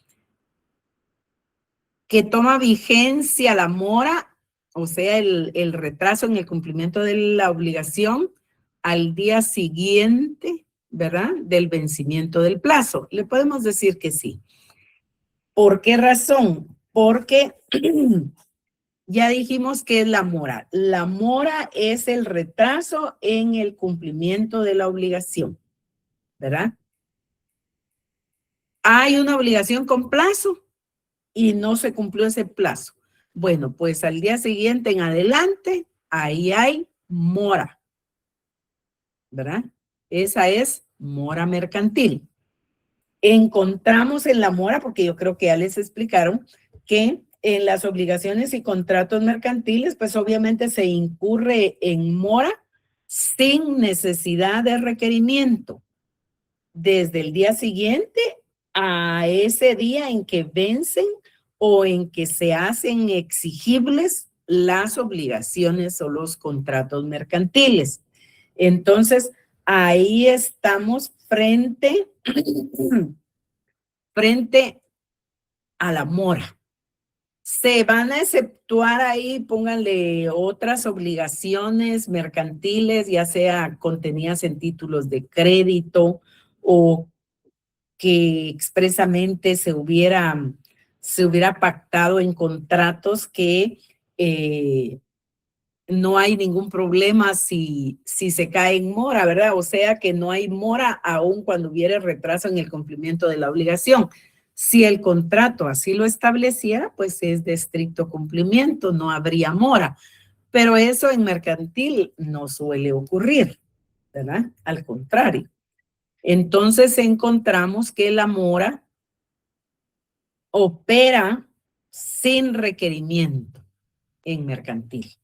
que toma vigencia la mora, o sea, el retraso en el cumplimiento de la obligación al día siguiente, ¿verdad? Del vencimiento del plazo. Le podemos decir que sí. ¿Por qué razón? Porque ya dijimos que es la mora. La mora es el retraso en el cumplimiento de la obligación, ¿verdad? Hay una obligación con plazo y no se cumplió ese plazo. Bueno, pues al día siguiente en adelante, ahí hay mora, ¿verdad? Esa es mora mercantil. Encontramos en la mora, porque yo creo que ya les explicaron, que en las obligaciones y contratos mercantiles, pues obviamente se incurre en mora sin necesidad de requerimiento. Desde el día siguiente a ese día en que vencen o en que se hacen exigibles las obligaciones o los contratos mercantiles. Entonces, ahí estamos frente a la mora. Se van a exceptuar ahí, pónganle otras obligaciones mercantiles, ya sea contenidas en títulos de crédito o que expresamente se hubiera pactado en contratos que no hay ningún problema si se cae en mora, ¿verdad? O sea que no hay mora aún cuando hubiera retraso en el cumplimiento de la obligación. Si el contrato así lo estableciera, pues es de estricto cumplimiento, no habría mora. Pero eso en mercantil no suele ocurrir, ¿verdad? Al contrario. Entonces encontramos que la mora opera sin requerimiento en mercantil.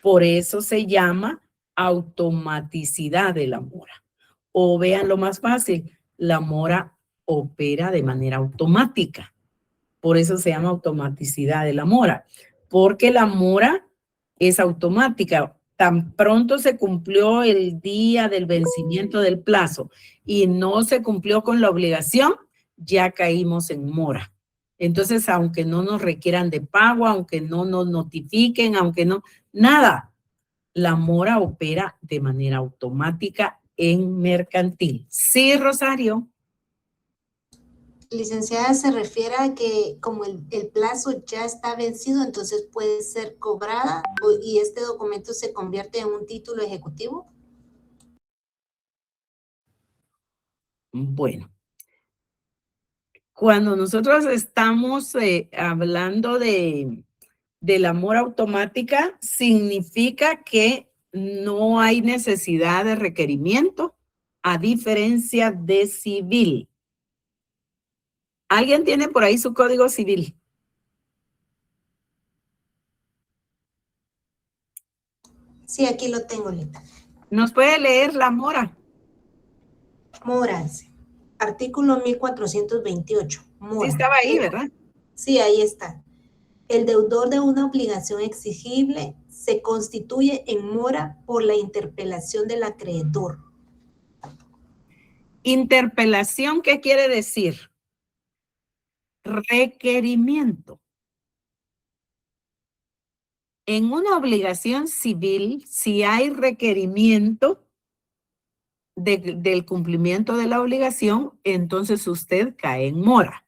Por eso se llama automaticidad de la mora. O vean lo más fácil, la mora opera de manera automática. Por eso se llama automaticidad de la mora, porque la mora es automática. Tan pronto se cumplió el día del vencimiento del plazo y no se cumplió con la obligación, ya caímos en mora. Entonces, aunque no nos requieran de pago, aunque no nos notifiquen, aunque no, nada, la mora opera de manera automática en mercantil. Sí, Rosario. Licenciada, se refiere a que como el plazo ya está vencido, entonces puede ser cobrada y este documento se convierte en un título ejecutivo. Bueno, cuando nosotros estamos hablando de la mora automática, significa que no hay necesidad de requerimiento, a diferencia de civil. ¿Alguien tiene por ahí su código civil? Sí, aquí lo tengo, Lita. ¿Nos puede leer la mora? Mora, artículo 1428. Mora. Sí, estaba ahí, ¿verdad? Sí, ahí está. El deudor de una obligación exigible se constituye en mora por la interpelación del acreedor. Interpelación, ¿qué quiere decir? Requerimiento. En una obligación civil, si hay requerimiento del cumplimiento de la obligación, entonces usted cae en mora.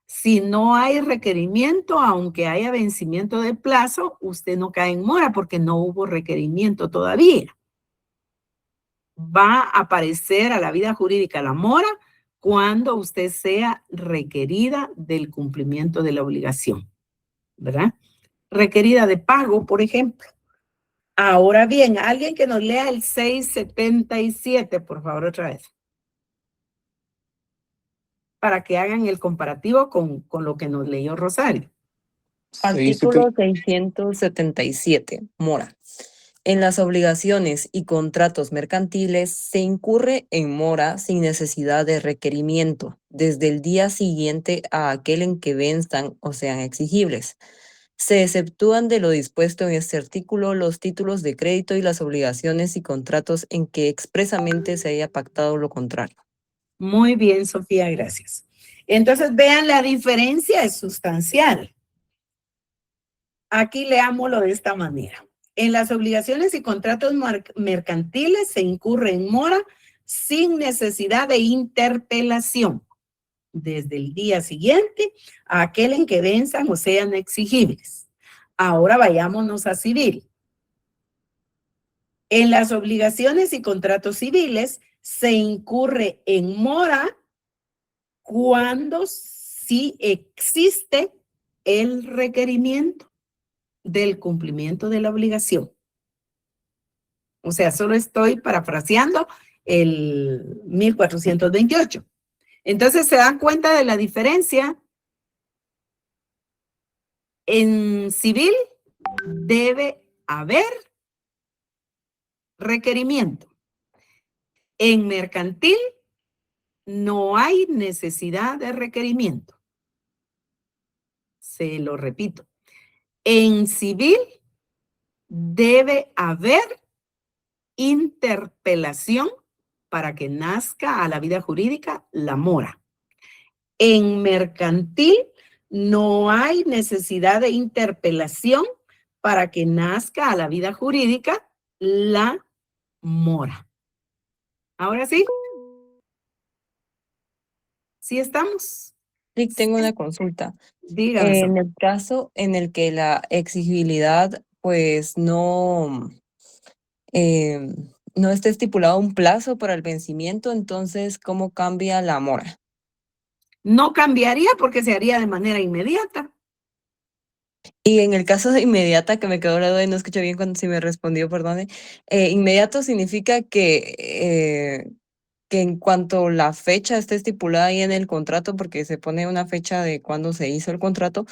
Si no hay requerimiento, aunque haya vencimiento de plazo, usted no cae en mora porque no hubo requerimiento todavía. Va a aparecer a la vida jurídica la mora cuando usted sea requerida del cumplimiento de la obligación, ¿verdad? Requerida de pago, por ejemplo. Ahora bien, alguien que nos lea el 677, por favor, otra vez. Para que hagan el comparativo con lo que nos leyó Rosario. Artículo 677, mora. En las obligaciones y contratos mercantiles se incurre en mora sin necesidad de requerimiento desde el día siguiente a aquel en que venzan o sean exigibles. Se exceptúan de lo dispuesto en este artículo los títulos de crédito y las obligaciones y contratos en que expresamente se haya pactado lo contrario. Muy bien, Sofía, gracias. Entonces, vean, la diferencia es sustancial. Aquí leámoslo de esta manera. En las obligaciones y contratos mercantiles se incurre en mora sin necesidad de interpelación desde el día siguiente a aquel en que venzan o sean exigibles. Ahora vayámonos a civil. En las obligaciones y contratos civiles se incurre en mora cuando sí existe el requerimiento del cumplimiento de la obligación. O sea, solo estoy parafraseando el 1428. Entonces, ¿se dan cuenta de la diferencia? En civil debe haber requerimiento. En mercantil no hay necesidad de requerimiento. Se lo repito. En civil debe haber interpelación para que nazca a la vida jurídica la mora. En mercantil no hay necesidad de interpelación para que nazca a la vida jurídica la mora. Ahora sí. ¿Sí estamos? Sí, tengo una consulta. Dígame. En el caso en el que la exigibilidad, pues no está estipulado un plazo para el vencimiento, entonces, ¿cómo cambia la mora? No cambiaría porque se haría de manera inmediata. Y en el caso de inmediata, que me quedó la duda y no escuché bien cuando sí me respondió, perdone, inmediato significa que en cuanto la fecha esté estipulada ahí en el contrato, porque se pone una fecha de cuando se hizo el contrato,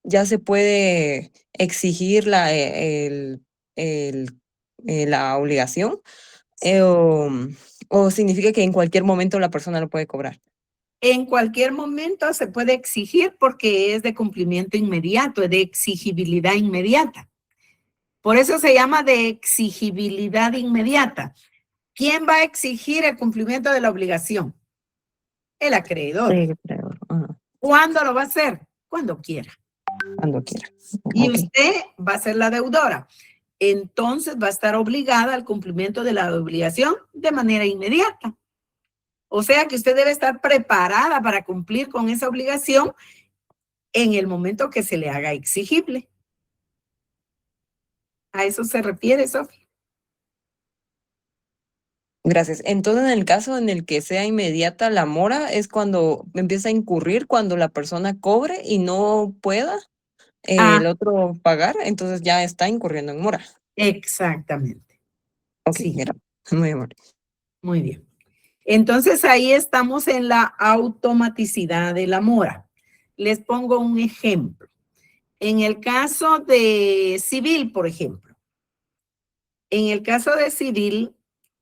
ya se puede exigir la obligación, o significa que en cualquier momento la persona lo puede cobrar. En cualquier momento se puede exigir porque es de cumplimiento inmediato, es de exigibilidad inmediata. Por eso se llama de exigibilidad inmediata. ¿Quién va a exigir el cumplimiento de la obligación? El acreedor. El acreedor. ¿Cuándo lo va a hacer? Cuando quiera. Cuando quiera. Y usted va a ser la deudora. Entonces va a estar obligada al cumplimiento de la obligación de manera inmediata. O sea que usted debe estar preparada para cumplir con esa obligación en el momento que se le haga exigible. ¿A eso se refiere, Sofía? Gracias. Entonces, en el caso en el que sea inmediata la mora, es cuando empieza a incurrir, cuando la persona cobre y no pueda el otro pagar, entonces ya está incurriendo en mora. Exactamente. Ok, sí. Mira, muy amable. Muy bien. Entonces ahí estamos en la automaticidad de la mora. Les pongo un ejemplo. En el caso de civil, por ejemplo. En el caso de civil,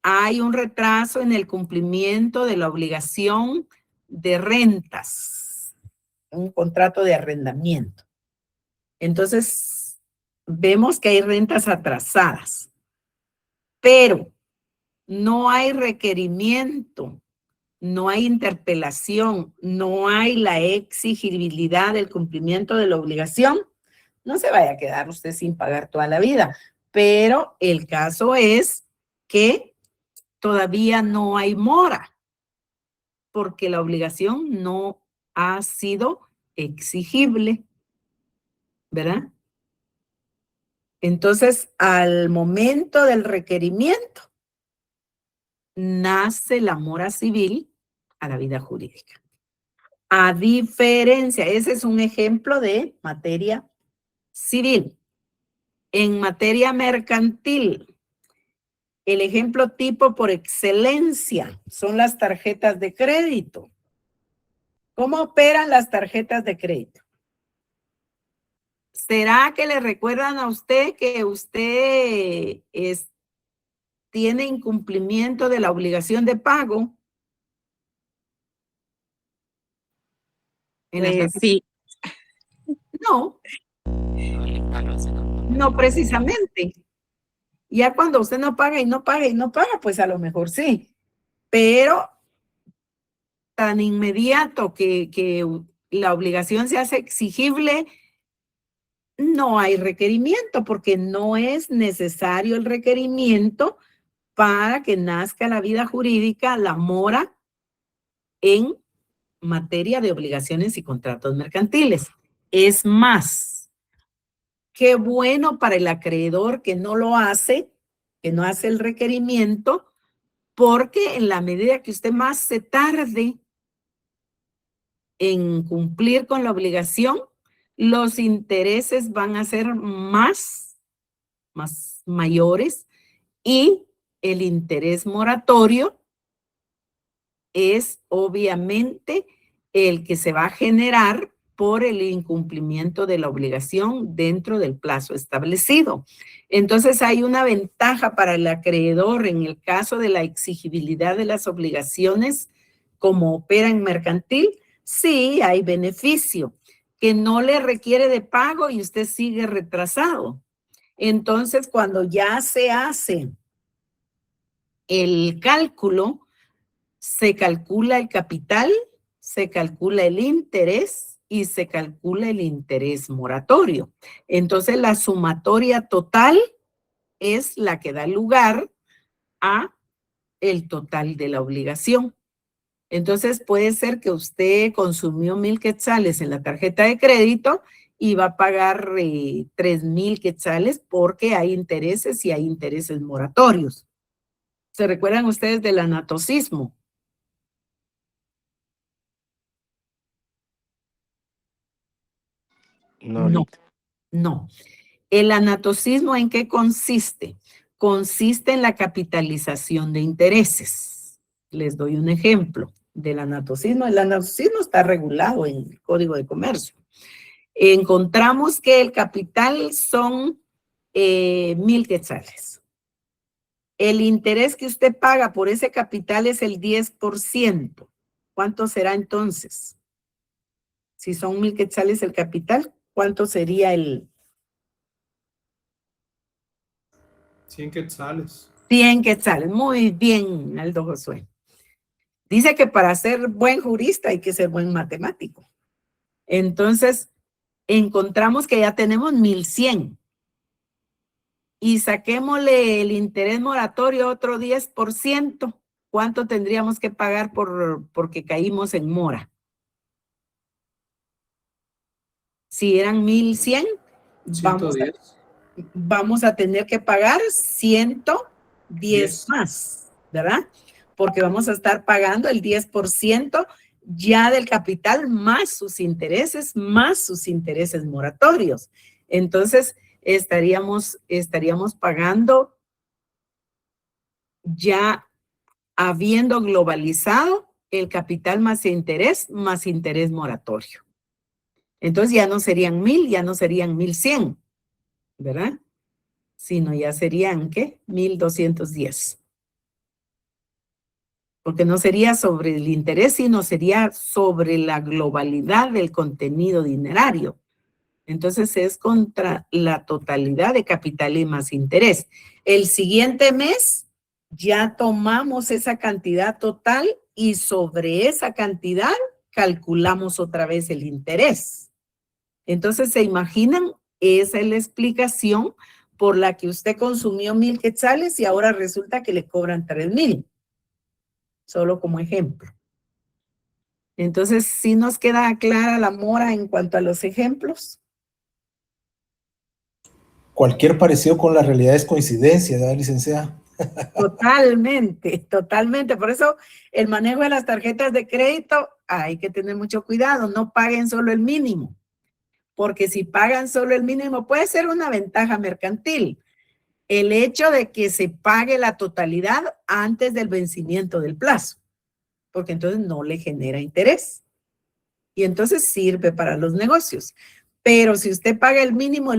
hay un retraso en el cumplimiento de la obligación de rentas, un contrato de arrendamiento. Entonces, vemos que hay rentas atrasadas, pero no hay requerimiento, no hay interpelación, no hay la exigibilidad del cumplimiento de la obligación. No se vaya a quedar usted sin pagar toda la vida, pero el caso es que todavía no hay mora, porque la obligación no ha sido exigible, ¿verdad? Entonces, al momento del requerimiento, nace la mora civil a la vida jurídica. A diferencia, ese es un ejemplo de materia civil. En materia mercantil, el ejemplo tipo por excelencia son las tarjetas de crédito. ¿Cómo operan las tarjetas de crédito? ¿Será que le recuerdan a usted que usted tiene incumplimiento de la obligación de pago? Sí. No. No precisamente. Ya cuando usted no paga y no paga y no paga, pues a lo mejor sí. Pero tan inmediato que la obligación se hace exigible, no hay requerimiento porque no es necesario el requerimiento para que nazca la vida jurídica, la mora, en materia de obligaciones y contratos mercantiles. Es más, qué bueno para el acreedor que no lo hace, que no hace el requerimiento, porque en la medida que usted más se tarde en cumplir con la obligación, los intereses van a ser más mayores y el interés moratorio es obviamente el que se va a generar por el incumplimiento de la obligación dentro del plazo establecido. Entonces hay una ventaja para el acreedor en el caso de la exigibilidad de las obligaciones como opera en mercantil. Sí, hay beneficio que no le requiere de pago y usted sigue retrasado. Entonces, cuando ya se hace el cálculo, se calcula el capital, se calcula el interés y se calcula el interés moratorio. Entonces, la sumatoria total es la que da lugar a el total de la obligación. Entonces, puede ser que usted consumió 1,000 quetzales en la tarjeta de crédito y va a pagar 3,000 quetzales porque hay intereses y hay intereses moratorios. ¿Se recuerdan ustedes del anatocismo? No. No. ¿El anatocismo en qué consiste? Consiste en la capitalización de intereses. Les doy un ejemplo del anatocismo. El anatocismo está regulado en el Código de Comercio. Encontramos que el capital son 1,000 quetzales. El interés que usted paga por ese capital es el 10%. ¿Cuánto será entonces? Si son 1,000 quetzales el capital, ¿cuánto sería el...? 100 quetzales. 100 quetzales. Muy bien, Aldo Josué. Dice que para ser buen jurista hay que ser buen matemático. Entonces, encontramos que ya tenemos 1,100. Y saquémosle el interés moratorio otro 10%. ¿Cuánto tendríamos que pagar porque caímos en mora? Si eran 1,100, 110. vamos a tener que pagar 110 más, ¿verdad? Porque vamos a estar pagando el 10% ya del capital más sus intereses moratorios. Entonces, estaríamos pagando ya habiendo globalizado el capital más interés moratorio. Entonces ya no serían 1,000, ya no serían 1,100, ¿verdad? Sino ya serían, ¿qué? 1,210. Porque no sería sobre el interés, sino sería sobre la globalidad del contenido dinerario. Entonces es contra la totalidad de capital y más interés. El siguiente mes ya tomamos esa cantidad total y sobre esa cantidad calculamos otra vez el interés. Entonces, ¿se imaginan? Esa es la explicación por la que usted consumió 1,000 quetzales y ahora resulta que le cobran 3,000. Solo como ejemplo. Entonces, ¿sí nos queda clara la mora en cuanto a los ejemplos? Cualquier parecido con la realidad es coincidencia, ¿verdad, licenciada? Totalmente, totalmente. Por eso el manejo de las tarjetas de crédito hay que tener mucho cuidado. No paguen solo el mínimo. Porque si pagan solo el mínimo puede ser una ventaja mercantil. El hecho de que se pague la totalidad antes del vencimiento del plazo. Porque entonces no le genera interés. Y entonces sirve para los negocios. Pero si usted paga el mínimo,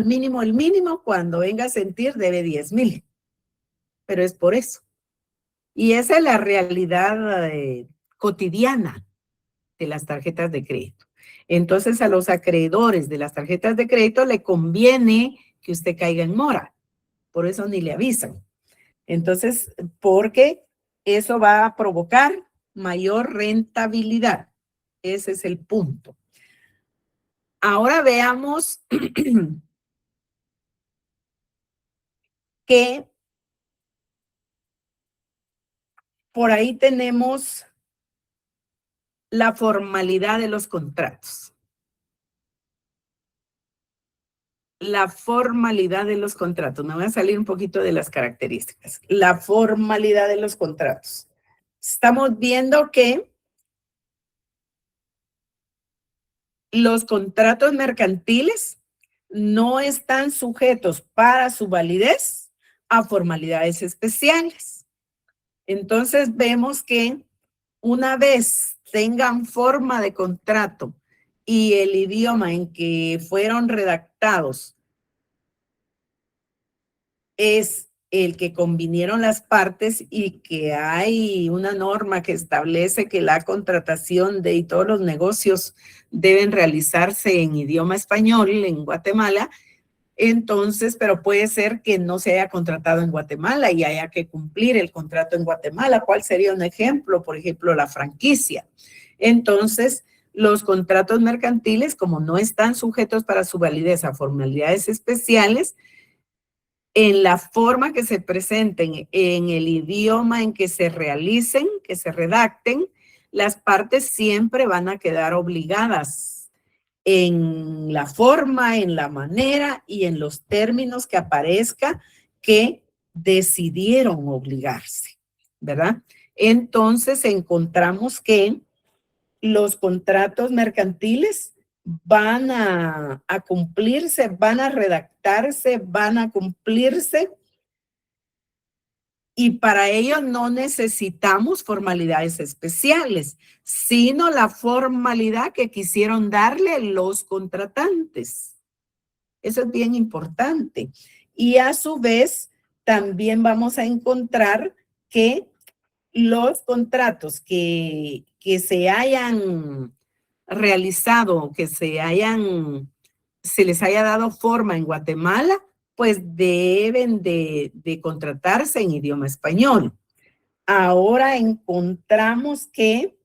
cuando venga a sentir debe 10,000. Pero es por eso. Y esa es la realidad cotidiana de las tarjetas de crédito. Entonces, a los acreedores de las tarjetas de crédito le conviene que usted caiga en mora. Por eso ni le avisan. Entonces, porque eso va a provocar mayor rentabilidad. Ese es el punto. Ahora veamos que por ahí tenemos la formalidad de los contratos. La formalidad de los contratos. Me voy a salir un poquito de las características. La formalidad de los contratos. Estamos viendo que los contratos mercantiles no están sujetos para su validez a formalidades especiales. Entonces vemos que una vez tengan forma de contrato y el idioma en que fueron redactados es el que convinieron las partes y que hay una norma que establece que la contratación y todos los negocios deben realizarse en idioma español en Guatemala, entonces, pero puede ser que no se haya contratado en Guatemala y haya que cumplir el contrato en Guatemala. ¿Cuál sería un ejemplo? Por ejemplo, la franquicia. Entonces, los contratos mercantiles, como no están sujetos para su validez a formalidades especiales, en la forma que se presenten, en el idioma en que se realicen, que se redacten, las partes siempre van a quedar obligadas en la forma, en la manera y en los términos que aparezca que decidieron obligarse, ¿verdad? Entonces encontramos que los contratos mercantiles van a cumplirse, van a redactarse, van a cumplirse y para ello no necesitamos formalidades especiales, sino la formalidad que quisieron darle los contratantes. Eso es bien importante. Y a su vez, también vamos a encontrar que los contratos que se hayan realizado, que se les haya dado forma en Guatemala, pues deben de contratarse en idioma español. Ahora encontramos que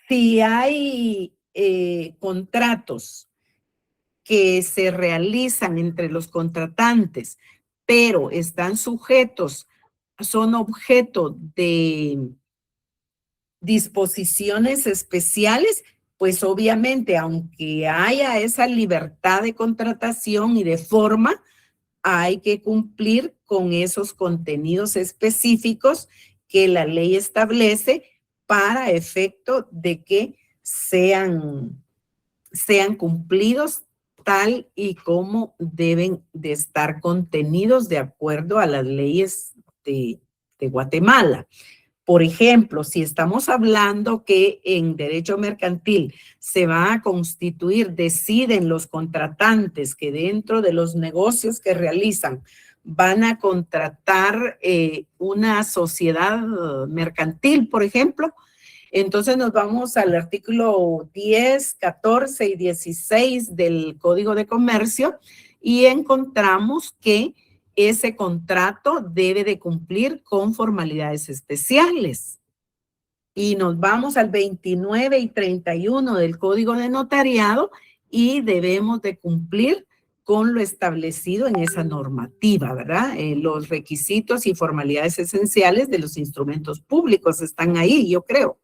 si hay contratos que se realizan entre los contratantes, pero están sujetos, son objeto de disposiciones especiales, pues obviamente, aunque haya esa libertad de contratación y de forma, hay que cumplir con esos contenidos específicos que la ley establece para efecto de que sean cumplidos tal y como deben de estar contenidos de acuerdo a las leyes de Guatemala. Por ejemplo, si estamos hablando que en derecho mercantil se va a constituir, deciden los contratantes que dentro de los negocios que realizan van a contratar una sociedad mercantil, por ejemplo, entonces nos vamos al artículo 10, 14 y 16 del Código de Comercio y encontramos que ese contrato debe de cumplir con formalidades especiales. Y nos vamos al 29 y 31 del Código de Notariado y debemos de cumplir con lo establecido en esa normativa, ¿verdad? Los requisitos y formalidades esenciales de los instrumentos públicos están ahí, yo creo.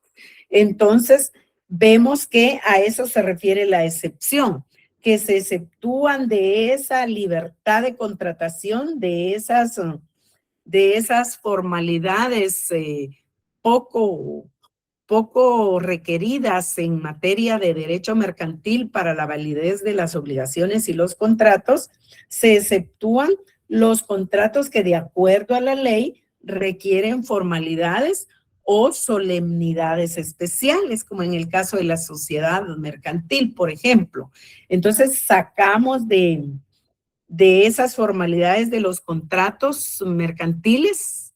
Entonces, vemos que a eso se refiere la excepción, que se exceptúan de esa libertad de contratación, de esas formalidades poco requeridas en materia de derecho mercantil para la validez de las obligaciones y los contratos, se exceptúan los contratos que de acuerdo a la ley requieren formalidades o solemnidades especiales, como en el caso de la sociedad mercantil, por ejemplo. Entonces, sacamos de esas formalidades de los contratos mercantiles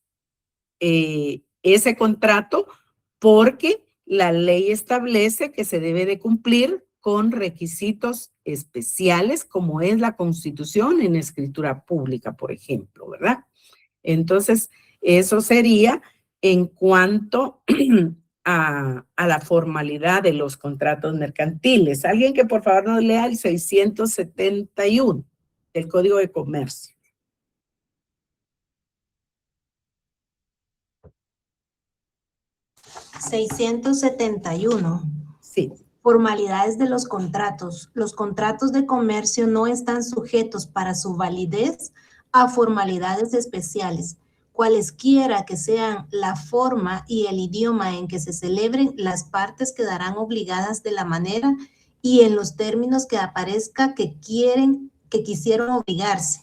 ese contrato porque la ley establece que se debe de cumplir con requisitos especiales, como es la Constitución en escritura pública, por ejemplo, ¿verdad? Entonces, eso sería en cuanto a la formalidad de los contratos mercantiles. Alguien que por favor nos lea el 671 del Código de Comercio. 671. Sí. Formalidades de los contratos. Los contratos de comercio no están sujetos para su validez a formalidades especiales. Cualesquiera que sean la forma y el idioma en que se celebren, las partes quedarán obligadas de la manera y en los términos que aparezca que quisieron obligarse.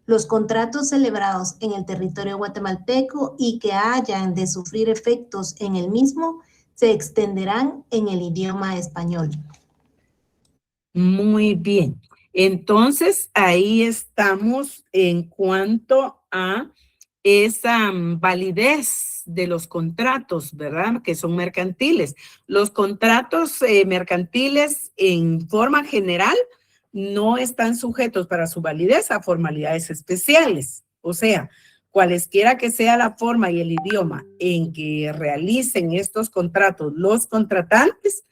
Los contratos celebrados en el territorio guatemalteco y que hayan de sufrir efectos en el mismo se extenderán en el idioma español. Muy bien. Entonces, ahí estamos en cuanto a esa validez de los contratos, ¿verdad? Que son mercantiles. Los contratos mercantiles en forma general no están sujetos para su validez a formalidades especiales. O sea, cualesquiera que sea la forma y el idioma en que realicen estos contratos los contratantes,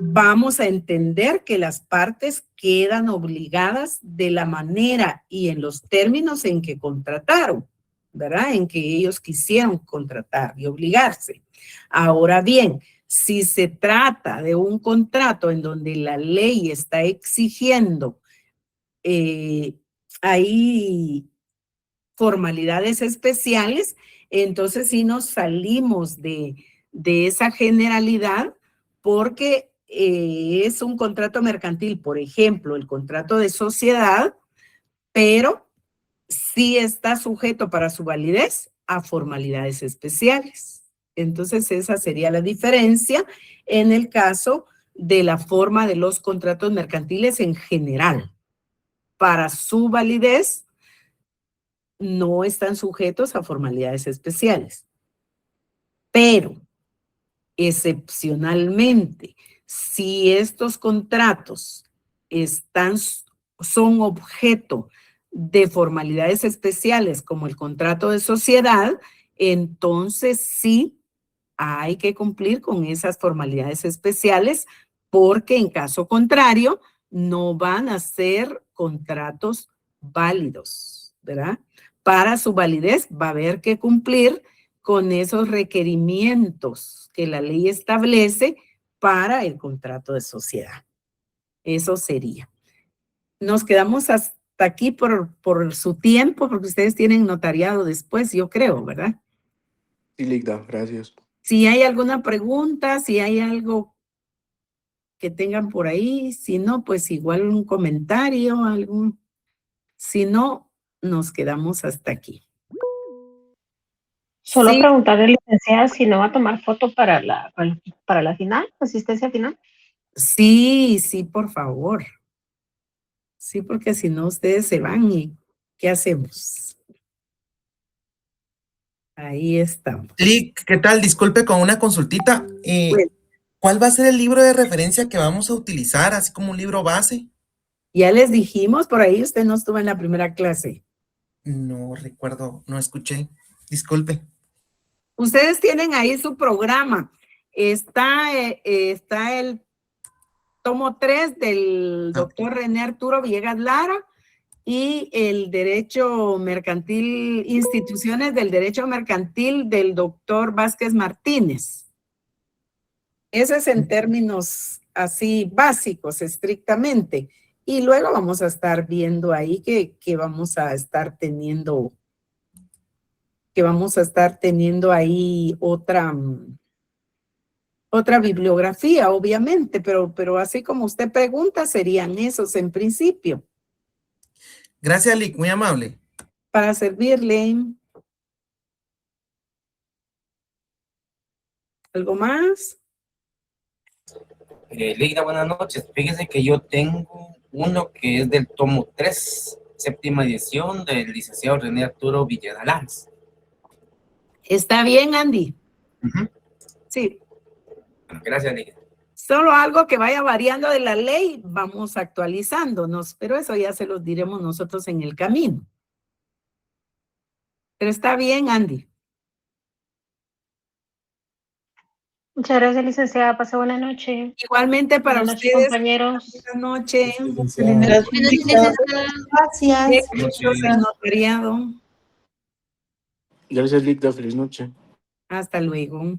vamos a entender que las partes quedan obligadas de la manera y en los términos en que contrataron, ¿verdad? En que ellos quisieron contratar y obligarse. Ahora bien, si se trata de un contrato en donde la ley está exigiendo hay formalidades especiales, entonces sí nos salimos de esa generalidad porque es un contrato mercantil, por ejemplo, el contrato de sociedad, pero sí está sujeto para su validez a formalidades especiales. Entonces esa sería la diferencia en el caso de la forma de los contratos mercantiles en general. Para su validez no están sujetos a formalidades especiales. Pero, excepcionalmente, si estos contratos son objeto de formalidades especiales como el contrato de sociedad, entonces sí hay que cumplir con esas formalidades especiales porque en caso contrario no van a ser contratos válidos, ¿verdad? Para su validez va a haber que cumplir con esos requerimientos que la ley establece para el contrato de sociedad. Eso sería. Nos quedamos hasta aquí por su tiempo, porque ustedes tienen notariado después, yo creo, ¿verdad? Sí, Ligda, gracias. Si hay alguna pregunta, si hay algo que tengan por ahí, si no, pues igual un comentario, si no, nos quedamos hasta aquí. Solo Sí. preguntarle, licenciada, si no va a tomar foto para la final, asistencia final. Sí, sí, por favor. Sí, porque si no ustedes se van y ¿qué hacemos? Ahí estamos. Lic, ¿qué tal? Disculpe con una consultita. Bueno. ¿Cuál va a ser el libro de referencia que vamos a utilizar, así como un libro base? Ya les dijimos, por ahí usted no estuvo en la primera clase. No recuerdo, no escuché. Disculpe. Ustedes tienen ahí su programa. Está el tomo 3 del doctor René Arturo Villegas Lara y el derecho mercantil, instituciones del derecho mercantil del doctor Vázquez Martínez. Eso es en términos así básicos, estrictamente. Y luego vamos a estar viendo ahí que vamos a estar teniendo ahí otra bibliografía, obviamente, pero así como usted pregunta, serían esos en principio. Gracias, Lic, muy amable. Para servirle. ¿Algo más? Leida, buenas noches. Fíjese que yo tengo uno que es del tomo 3, séptima edición, del licenciado René Arturo Villegas. Está bien, Andy. Sí. Gracias, Leida. Solo algo que vaya variando de la ley, vamos actualizándonos, pero eso ya se los diremos nosotros en el camino. Pero está bien, Andy. Muchas gracias, licenciada. Pase buena noche. Igualmente para buenas ustedes. Noches, compañeros. Buenas noches. Gracias. Notariado. Gracias, Ligda. Feliz noche. Hasta luego.